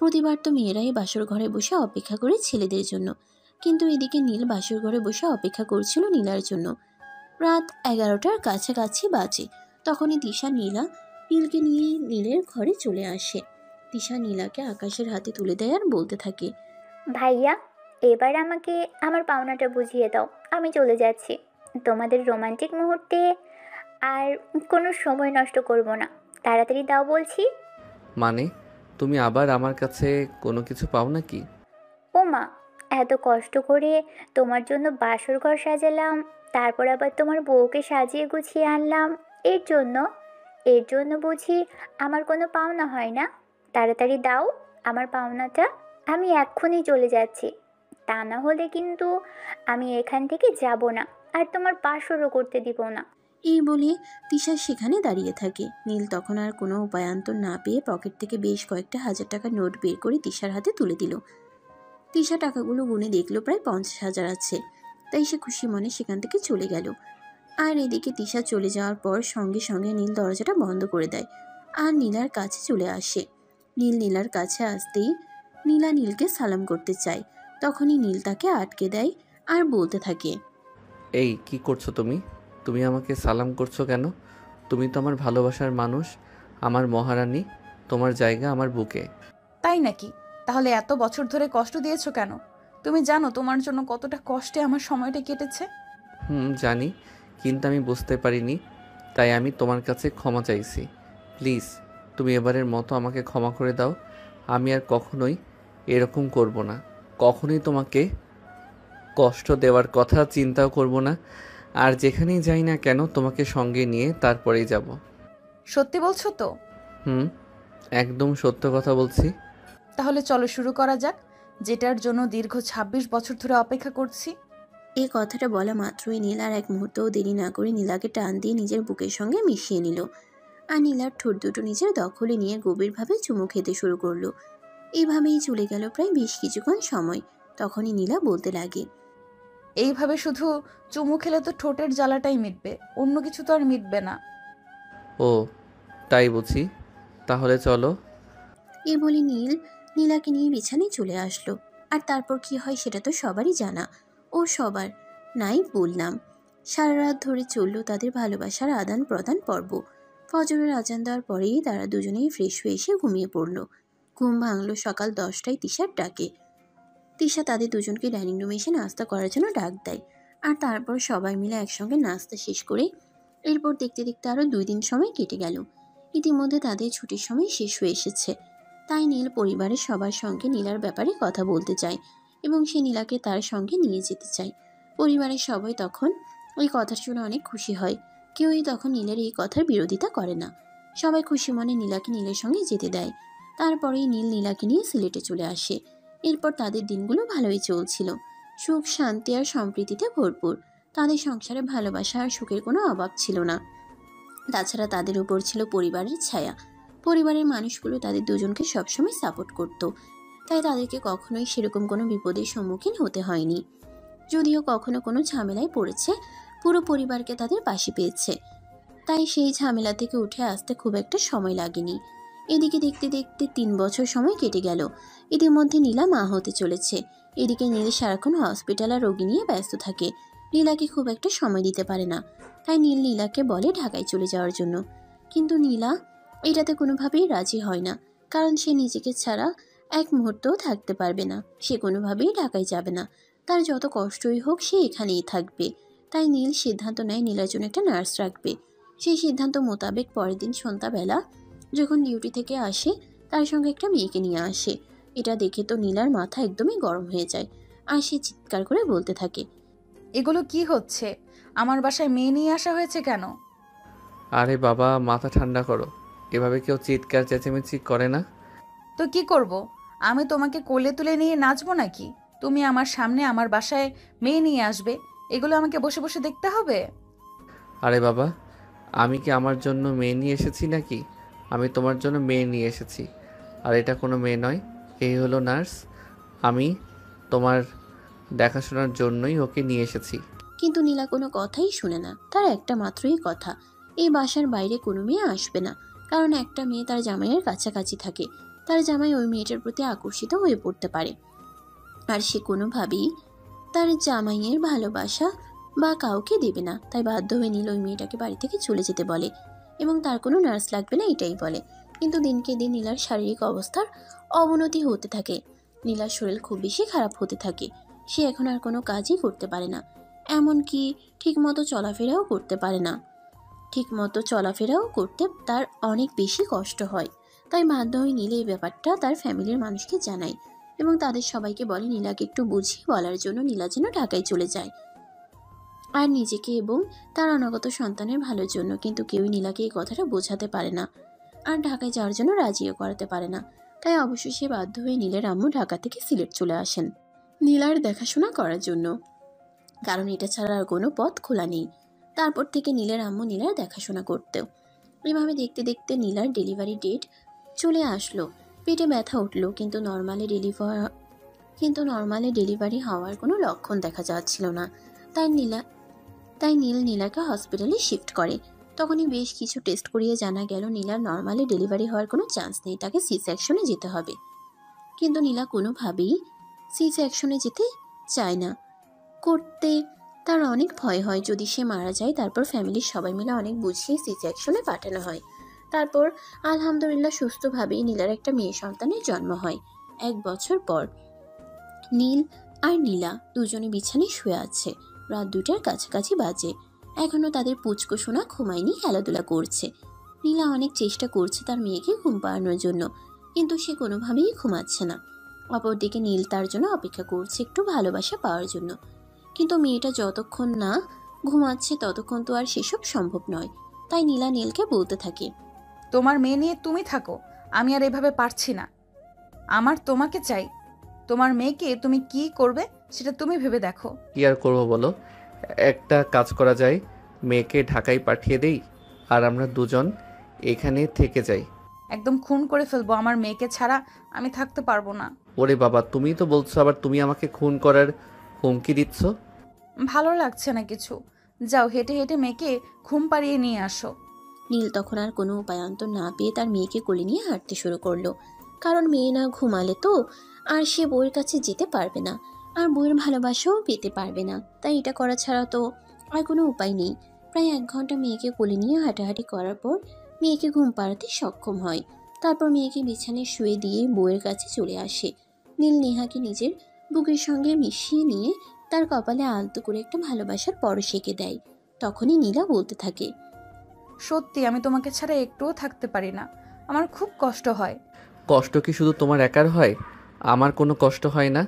প্রতিবার তো মেয়েরাই বাসর ঘরে বসে অপেক্ষা করে ছেলেদের জন্য, কিন্তু এদিকে নীল বাসর ঘরে বসে অপেক্ষা করছিল নীলার জন্য। রাত 11টার কাছাকাছি বাজে। তখনই তিশা নীলকে নিয়ে নীলের ঘরে চলে আসে। তিশা নীলাকে আকাশের হাতে তুলে দেয় আর বলতে থাকে, ভাইয়া এবার আমাকে আমার পাওনাটা বুঝিয়ে দাও, আমি চলে যাচ্ছি। তোমাদের রোমান্টিক মুহূর্তে আর কোনো সময় নষ্ট করব না, তাড়াতাড়ি দাও বলছি। মানে তুমি আবার আমার কাছে কোনো কিছু পাও নাকি? ও মা, এত কষ্ট করে তোমার জন্য বাসর ঘর সাজালাম, তারপর আবার তোমার বউকে সাজিয়ে গুছিয়ে আনলাম, এর জন্য বুঝি আমার কোনো পাওনা হয় না? তাড়াতাড়ি দাও আমার পাওনাটা, আমি এক্ষুনি চলে যাচ্ছি। তা না হলে কিন্তু আমি এখান থেকে যাব না, আর তোমার বাসরও করতে দিব না। এই বলে তিশা সেখানে দাঁড়িয়ে থাকে। নীল তখন আর কোনো উপায়ান্তর না পেয়ে পকেট থেকে বেশ কয়েকটা 1000 টাকার নোট বের করে তিশার হাতে তুলে দিল। তিশা টাকাগুলো গুনে দেখলো প্রায় 50,000 আছে, তাই সে খুশি মনে সেখান থেকে চলে গেল। আর এদিকে তিশা চলে যাওয়ার পর সঙ্গে সঙ্গে নীল দরজাটা বন্ধ করে দেয় আর নীলার কাছে চলে আসে। নীলার কাছে আসতেই নীলা নীলকে সালাম করতে চায়। তখনই নীল তাকে আটকে দেয় আর বলতে থাকে, এই কি করছো তুমি? তুমি আমাকে সালাম করছো কেন? তুমি তো আমার ভালোবাসার মানুষ, আমার মহারানী। তোমার জায়গা আমার বুকে। তাই নাকি? তাহলে এত বছর ধরে কষ্ট দিয়েছো কেন? তুমি জানো তোমার জন্য কতটা কষ্টে আমার সময়টা কেটেছে? জানি, কিন্তু আমি বুঝতে পারিনি, তাই আমি তোমার কাছে ক্ষমা চাইছি। প্লিজ তুমি এবারের মতো আমাকে ক্ষমা করে দাও। আমি আর কখনোই এরকম করব না, কখনোই তোমাকে কষ্ট দেওয়ার কথা চিন্তাও করব না। আর যেখানেই যাই না কেন তোমাকে সঙ্গে নিয়ে তারপরেই যাব। সত্যি বলছো তো? একদম সত্য কথা বলছি। তাহলে চলো শুরু করা যাক, যেটার জন্য দীর্ঘ 26 বছর ধরে অপেক্ষা করছি। এই কথাটা বলা মাত্রই নীল আর এক মুহূর্তও দেরি না করে নীলাকে টান দিয়ে নিজের বুকের সঙ্গে মিশিয়ে নিল আর নীলার ঠোঁট দুটো নিজের দখলে নিয়ে গভীরভাবে চুমু খেতে শুরু করলো। এইভাবেই চলে গেল প্রায় বেশ কিছুক্ষণ সময়। তখনই নীলা বলতে লাগে, এইভাবে শুধু চুমু খেলে তো ঠোঁটের জ্বালাটাই মিটবে, অন্য কিছু তো আর মিটবে না। ও তাই বুঝি, তাহলে চলো। এ বলে নীলাকে নিয়ে বিছানায় চলে আসলো। আর তারপর কি হয় সেটা তো সবারই জানা, ও সবার নাই বললাম। সারা রাত ধরে চলল তাদের ভালোবাসার আদান প্রদান পর্ব। ফজরের আজান দেওয়ার পরেই তারা দুজনেই ফ্রেশ হয়ে এসে ঘুমিয়ে পড়ল। ঘুম ভাঙল সকাল 10টায় তিশার ডাকে। তিশা তাদের দুজনকে ডাইনিং রুমে এসে নাস্তা করার জন্য ডাক দেয়। আর তারপর সবাই মিলে একসঙ্গে নাস্তা শেষ করে এরপর দেখতে দেখতে আরও 2 দিন সময় কেটে গেল। ইতিমধ্যে তাদের ছুটির সময় শেষ হয়ে এসেছে। তাই নীল পরিবারের সবার সঙ্গে নীলার ব্যাপারে কথা বলতে চায় এবং সে নীলাকে তার সঙ্গে নিয়ে যেতে চায়। পরিবারের সবাই তখন ওই কথাটা শুনে অনেক খুশি হয়। কেউই তখন নীলের এই কথার বিরোধিতা করে না। সবাই খুশি মনে নীলাকে নীলের সঙ্গে যেতে দেয়। তারপরেই নীলাকে নিয়ে সিলেটে চলে আসে। এরপর তাদের দিনগুলো ভালোই চলছিল, সুখ শান্তি আর সম্প্রীতিতে ভরপুর। তাদের সংসারে ভালোবাসা আর সুখের কোনো অভাব ছিল না। তাছাড়া তাদের উপর ছিল পরিবারের ছায়া। পরিবারের মানুষগুলো তাদের দুজনকে সবসময় সাপোর্ট করত, তাই তাদেরকে কখনোই সেরকম কোনো বিপদের সম্মুখীন হতে হয়নি। যদিও কখনো কোনো ঝামেলায় পড়েছে, পুরো পরিবারকে তাদের পাশে পেয়েছে, তাই সেই ঝামেলা থেকে উঠে আসতে খুব একটা সময় লাগেনি। এদিকে দেখতে দেখতে 3 বছর সময় কেটে গেল। ইতিমধ্যে নীলা মা হতে চলেছে। এদিকে নীল সারাক্ষণ হসপিটাল আর রোগী নিয়ে ব্যস্ত থাকে। নীলাকে খুব একটা সময় দিতে পারে না, তাই নীলাকে বলে ঢাকায় চলে যাওয়ার জন্য। কিন্তু নীলা এটাতে কোনোভাবেই রাজি হয় না, কারণ সে নিজেকে ছাড়া এক মুহূর্তও থাকতে পারবে না। সে কোনোভাবেই ঢাকায় যাবে না, তার যত কষ্টই হোক সে এখানেই থাকবে। তাই নীল সিদ্ধান্ত নেয় নীলার জন্য একটা নার্স রাখবে। সেই সিদ্ধান্ত মোতাবেক পরের দিন সন্ধ্যাবেলা যখন ডিউটি থেকে আসে, তার সঙ্গে একটা মেয়েকে নিয়ে আসে। এটা দেখে তো নীলার মাথা একদমই গরম হয়ে যায়, আর সে চিৎকার করে বলতে থাকে, এগুলো কি হচ্ছে? আমার বাসায় মেয়ে নিয়ে আসা হয়েছে কেন? আরে বাবা, মাথা ঠান্ডা করো। এভাবে কেউ চিৎকার চেঁচামেচি করে না। তো কি করব? আমি তোমাকে কোলে তুলে নিয়ে নাচবো নাকি? তুমি আমার সামনে আমার বাসায় মেয়ে নিয়ে আসবে, এগুলো আমাকে বসে বসে দেখতে হবে? আরে বাবা, আমি কি আমার জন্য মেয়ে নিয়ে এসেছি নাকি? আমি তোমার জন্য মেয়ে নিয়ে এসেছি। আর এটা কোনো মেয়ে নয়, এই হলো নার্স। আমি তোমার দেখাশোনার জন্যই ওকে নিয়ে এসেছি। কিন্তু নীলা কোনো কথাই শুনে না। তার একটা মাত্রই কথা, এই বাসার বাইরে কোনো মেয়ে আসবে না, কারণ একটা মেয়ে তার জামাইয়ের কাছাকাছি থাকে, তার জামাই ওই মেয়েটার প্রতি আকর্ষিত হয়ে পড়তে পারে, আর সে কোনোভাবেই তার জামাইয়ের ভালোবাসা বা কাউকে দেবে না। তাই বাধ্য হয়ে নীল ওই মেয়েটাকে বাড়ি থেকে চলে যেতে বলে এবং তার কোনো নার্স লাগবে না এটাই বলে। কিন্তু দিনকে দিন নীলার শারীরিক অবস্থার অবনতি হতে থাকে। নীলার শরীর খুব বেশি খারাপ হতে থাকে। সে এখন আর কোনো কাজই করতে পারে না, এমনকি ঠিকমতো চলাফেরাও করতে পারে না। ঠিকমতো চলাফেরাও করতে তার অনেক বেশি কষ্ট হয়। তাই বাধ্য হয়ে নীল এই ব্যাপারটা তার ফ্যামিলির মানুষকে জানায় এবং তাদের সবাইকে বলে নীলাকে একটু বুঝিয়ে বলার জন্য নীলা যেন ঢাকায় চলে যায়, আর নিজেকে এবং তার অনাগত সন্তানের ভালোর জন্য। কিন্তু কেউই নীলাকে এই কথাটা বোঝাতে পারে না, আর ঢাকায় যাওয়ার জন্য রাজিও করাতে পারে না। তাই অবশ্যই সে বাধ্য হয়ে নীলের আম্মু ঢাকা থেকে সিলেট চলে আসেন নীলার দেখাশোনা করার জন্য, কারণ এটা ছাড়া আর কোনো পথ খোলা নেই। তারপর থেকে নীলের আম্মু নীলার দেখাশোনা করতেও। এভাবে দেখতে দেখতে নীলার ডেলিভারি ডেট চলে আসলো। পেটে ব্যথা উঠলো, কিন্তু নর্মালি ডেলিভারি হওয়ার কোনো লক্ষণ দেখা যাচ্ছিল না। তাই নীল নীলাকে হসপিটালে শিফট করে। তখনই বেশ কিছু টেস্ট করিয়ে জানা গেল নীলার নর্মালি ডেলিভারি হওয়ার কোনো চান্স নেই, তাকে সি সেকশনে যেতে হবে। কিন্তু নীলা কোনোভাবেই সি সেকশনে যেতে চায় না। করতে তার অনেক ভয় হয়, যদি সে মারা যায় তারপর ফ্যামিলির সবাই মিলে অনেক বুঝিয়ে সি সেকশনে পাঠানো হয়। তারপর আলহামদুলিল্লাহ সুস্থভাবেই নীলার একটা মেয়ে সন্তানের জন্ম হয়। 1 বছর পর নীল আর নীলা দুজনে বিছানায় শুয়ে আছে। রাত 2টার কাছাকাছি বাজে। এখনো তাদের পুচকো সোনা ঘুমায়নি, খেলাধুলা করছে। নীলা অনেক চেষ্টা করছে তার মেয়েকে ঘুম পাড়ানোর জন্য, কিন্তু সে কোনোভাবেই ঘুমাচ্ছে না। অপরদিকে নীল তার জন্য অপেক্ষা করছে একটু ভালোবাসা পাওয়ার জন্য। কিন্তু মেয়েটা যতক্ষণ না ঘুমাচ্ছে ততক্ষণ তো আর সেসব সম্ভব নয়। তাই নীলা নীলকে বলতে থাকে, তোমার মেয়ে নিয়ে তুমি থাকো, আমি আর এভাবে পারছি না। আমার তোমাকে চাই। তোমার মেয়েকে তুমি কি করবে সেটা তুমি ভেবে দেখো। কি আর করবো বলো? একটা কাজ করা যায়, মেয়েকে ঢাকায় পাঠিয়ে দেই আর আমরা দুজন এখানে থেকে যাই। একদম খুন করে ফেলবো আমার মেয়েকে ছাড়া আমি থাকতে পারবো না। ওরে বাবা, তুমি তো বলছো, আবার তুমি আমাকে খুন করার হুমকি দিচ্ছ। ভালো লাগছে না কিছু। যাও হেঁটে হেঁটে মেয়েকে ঘুম পাড়িয়ে নিয়ে আসো। নীল তখন আর কোনো উপায়ান্তর না পেয়ে তার মেয়েকে কোলে নিয়ে হাঁটতে শুরু করলো। কারণ মেয়ে না ঘুমালে তো আর সে বউয়ের কাছে যেতে পারবে না, আর বউয়ের ভালোবাসাও পেতে পারবে না। তাই এটা করা ছাড়া তো আর কোনো উপায় নেই। প্রায় 1 ঘন্টা মেয়েকে কোলে নিয়ে হাঁটাহাঁটি করার পর মেয়েকে ঘুম পাড়াতে সক্ষম হয়। তারপর মেয়েকে বিছানায় শুয়ে দিয়ে বউয়ের কাছে চলে আসে। নীল নেহাকে নিজের বুকের সঙ্গে মিশিয়ে নিয়ে তার কপালে আলতো করে একটা ভালোবাসার পরশ এঁকে দেয়। তখনই নীলা বলতে থাকে, সত্যি আমি তোমাকে ছাড়া একটুও থাকতে পারি না, আমার খুব কষ্ট হয়। কষ্ট কি শুধু তোমার একার হয়? আমার কোনো কষ্ট হয় না?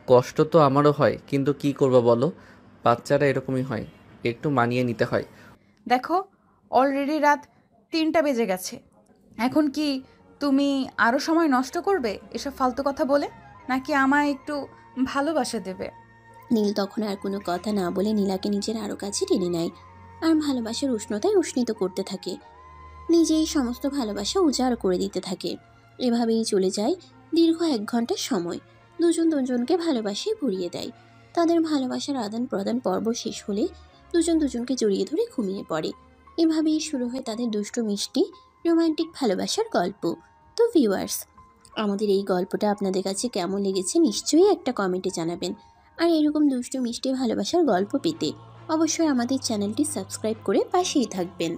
কষ্ট তো আমারও হয়, কিন্তু কি করবো বলো, বাচ্চারা এরকমই হয়, একটু মানিয়ে নিতে হয়। দেখো, অলরেডি রাত 3টা বেজে গেছে। এখন কি তুমি আরও সময় নষ্ট করবে এসব ফালতু কথা বলে, নাকি আমায় একটু ভালোবাসা দেবে? নীল তখন আর কোনো কথা না বলে নীলাকে নিজের আরও কাছে টেনে নেয় আর ভালোবাসার উষ্ণতায় উষ্ণিত করতে থাকে। নিজেই সমস্ত ভালোবাসা উজাড় করে দিতে থাকে। এভাবেই চলে যায় দীর্ঘ 1 ঘন্টার সময়। দুজন দুজনকে ভালোবাসে ভরিয়ে দেয়। তাদের ভালোবাসার আদান প্রদান পর্ব শেষ হলে দুজন দুজনকে জড়িয়ে ধরে ঘুমিয়ে পড়ে। এভাবেই শুরু হয় তাদের দুষ্টু মিষ্টি রোমান্টিক ভালোবাসার গল্প। তো ভিউয়ার্স, আমাদের এই গল্পটা আপনাদের কাছে কেমন লেগেছে নিশ্চয়ই একটা কমেন্টে জানাবেন। আর এরকম দুষ্টু মিষ্টি ভালোবাসার গল্প পেতে অবশ্যই আমাদের চ্যানেলটি সাবস্ক্রাইব করে পাশেই থাকবেন।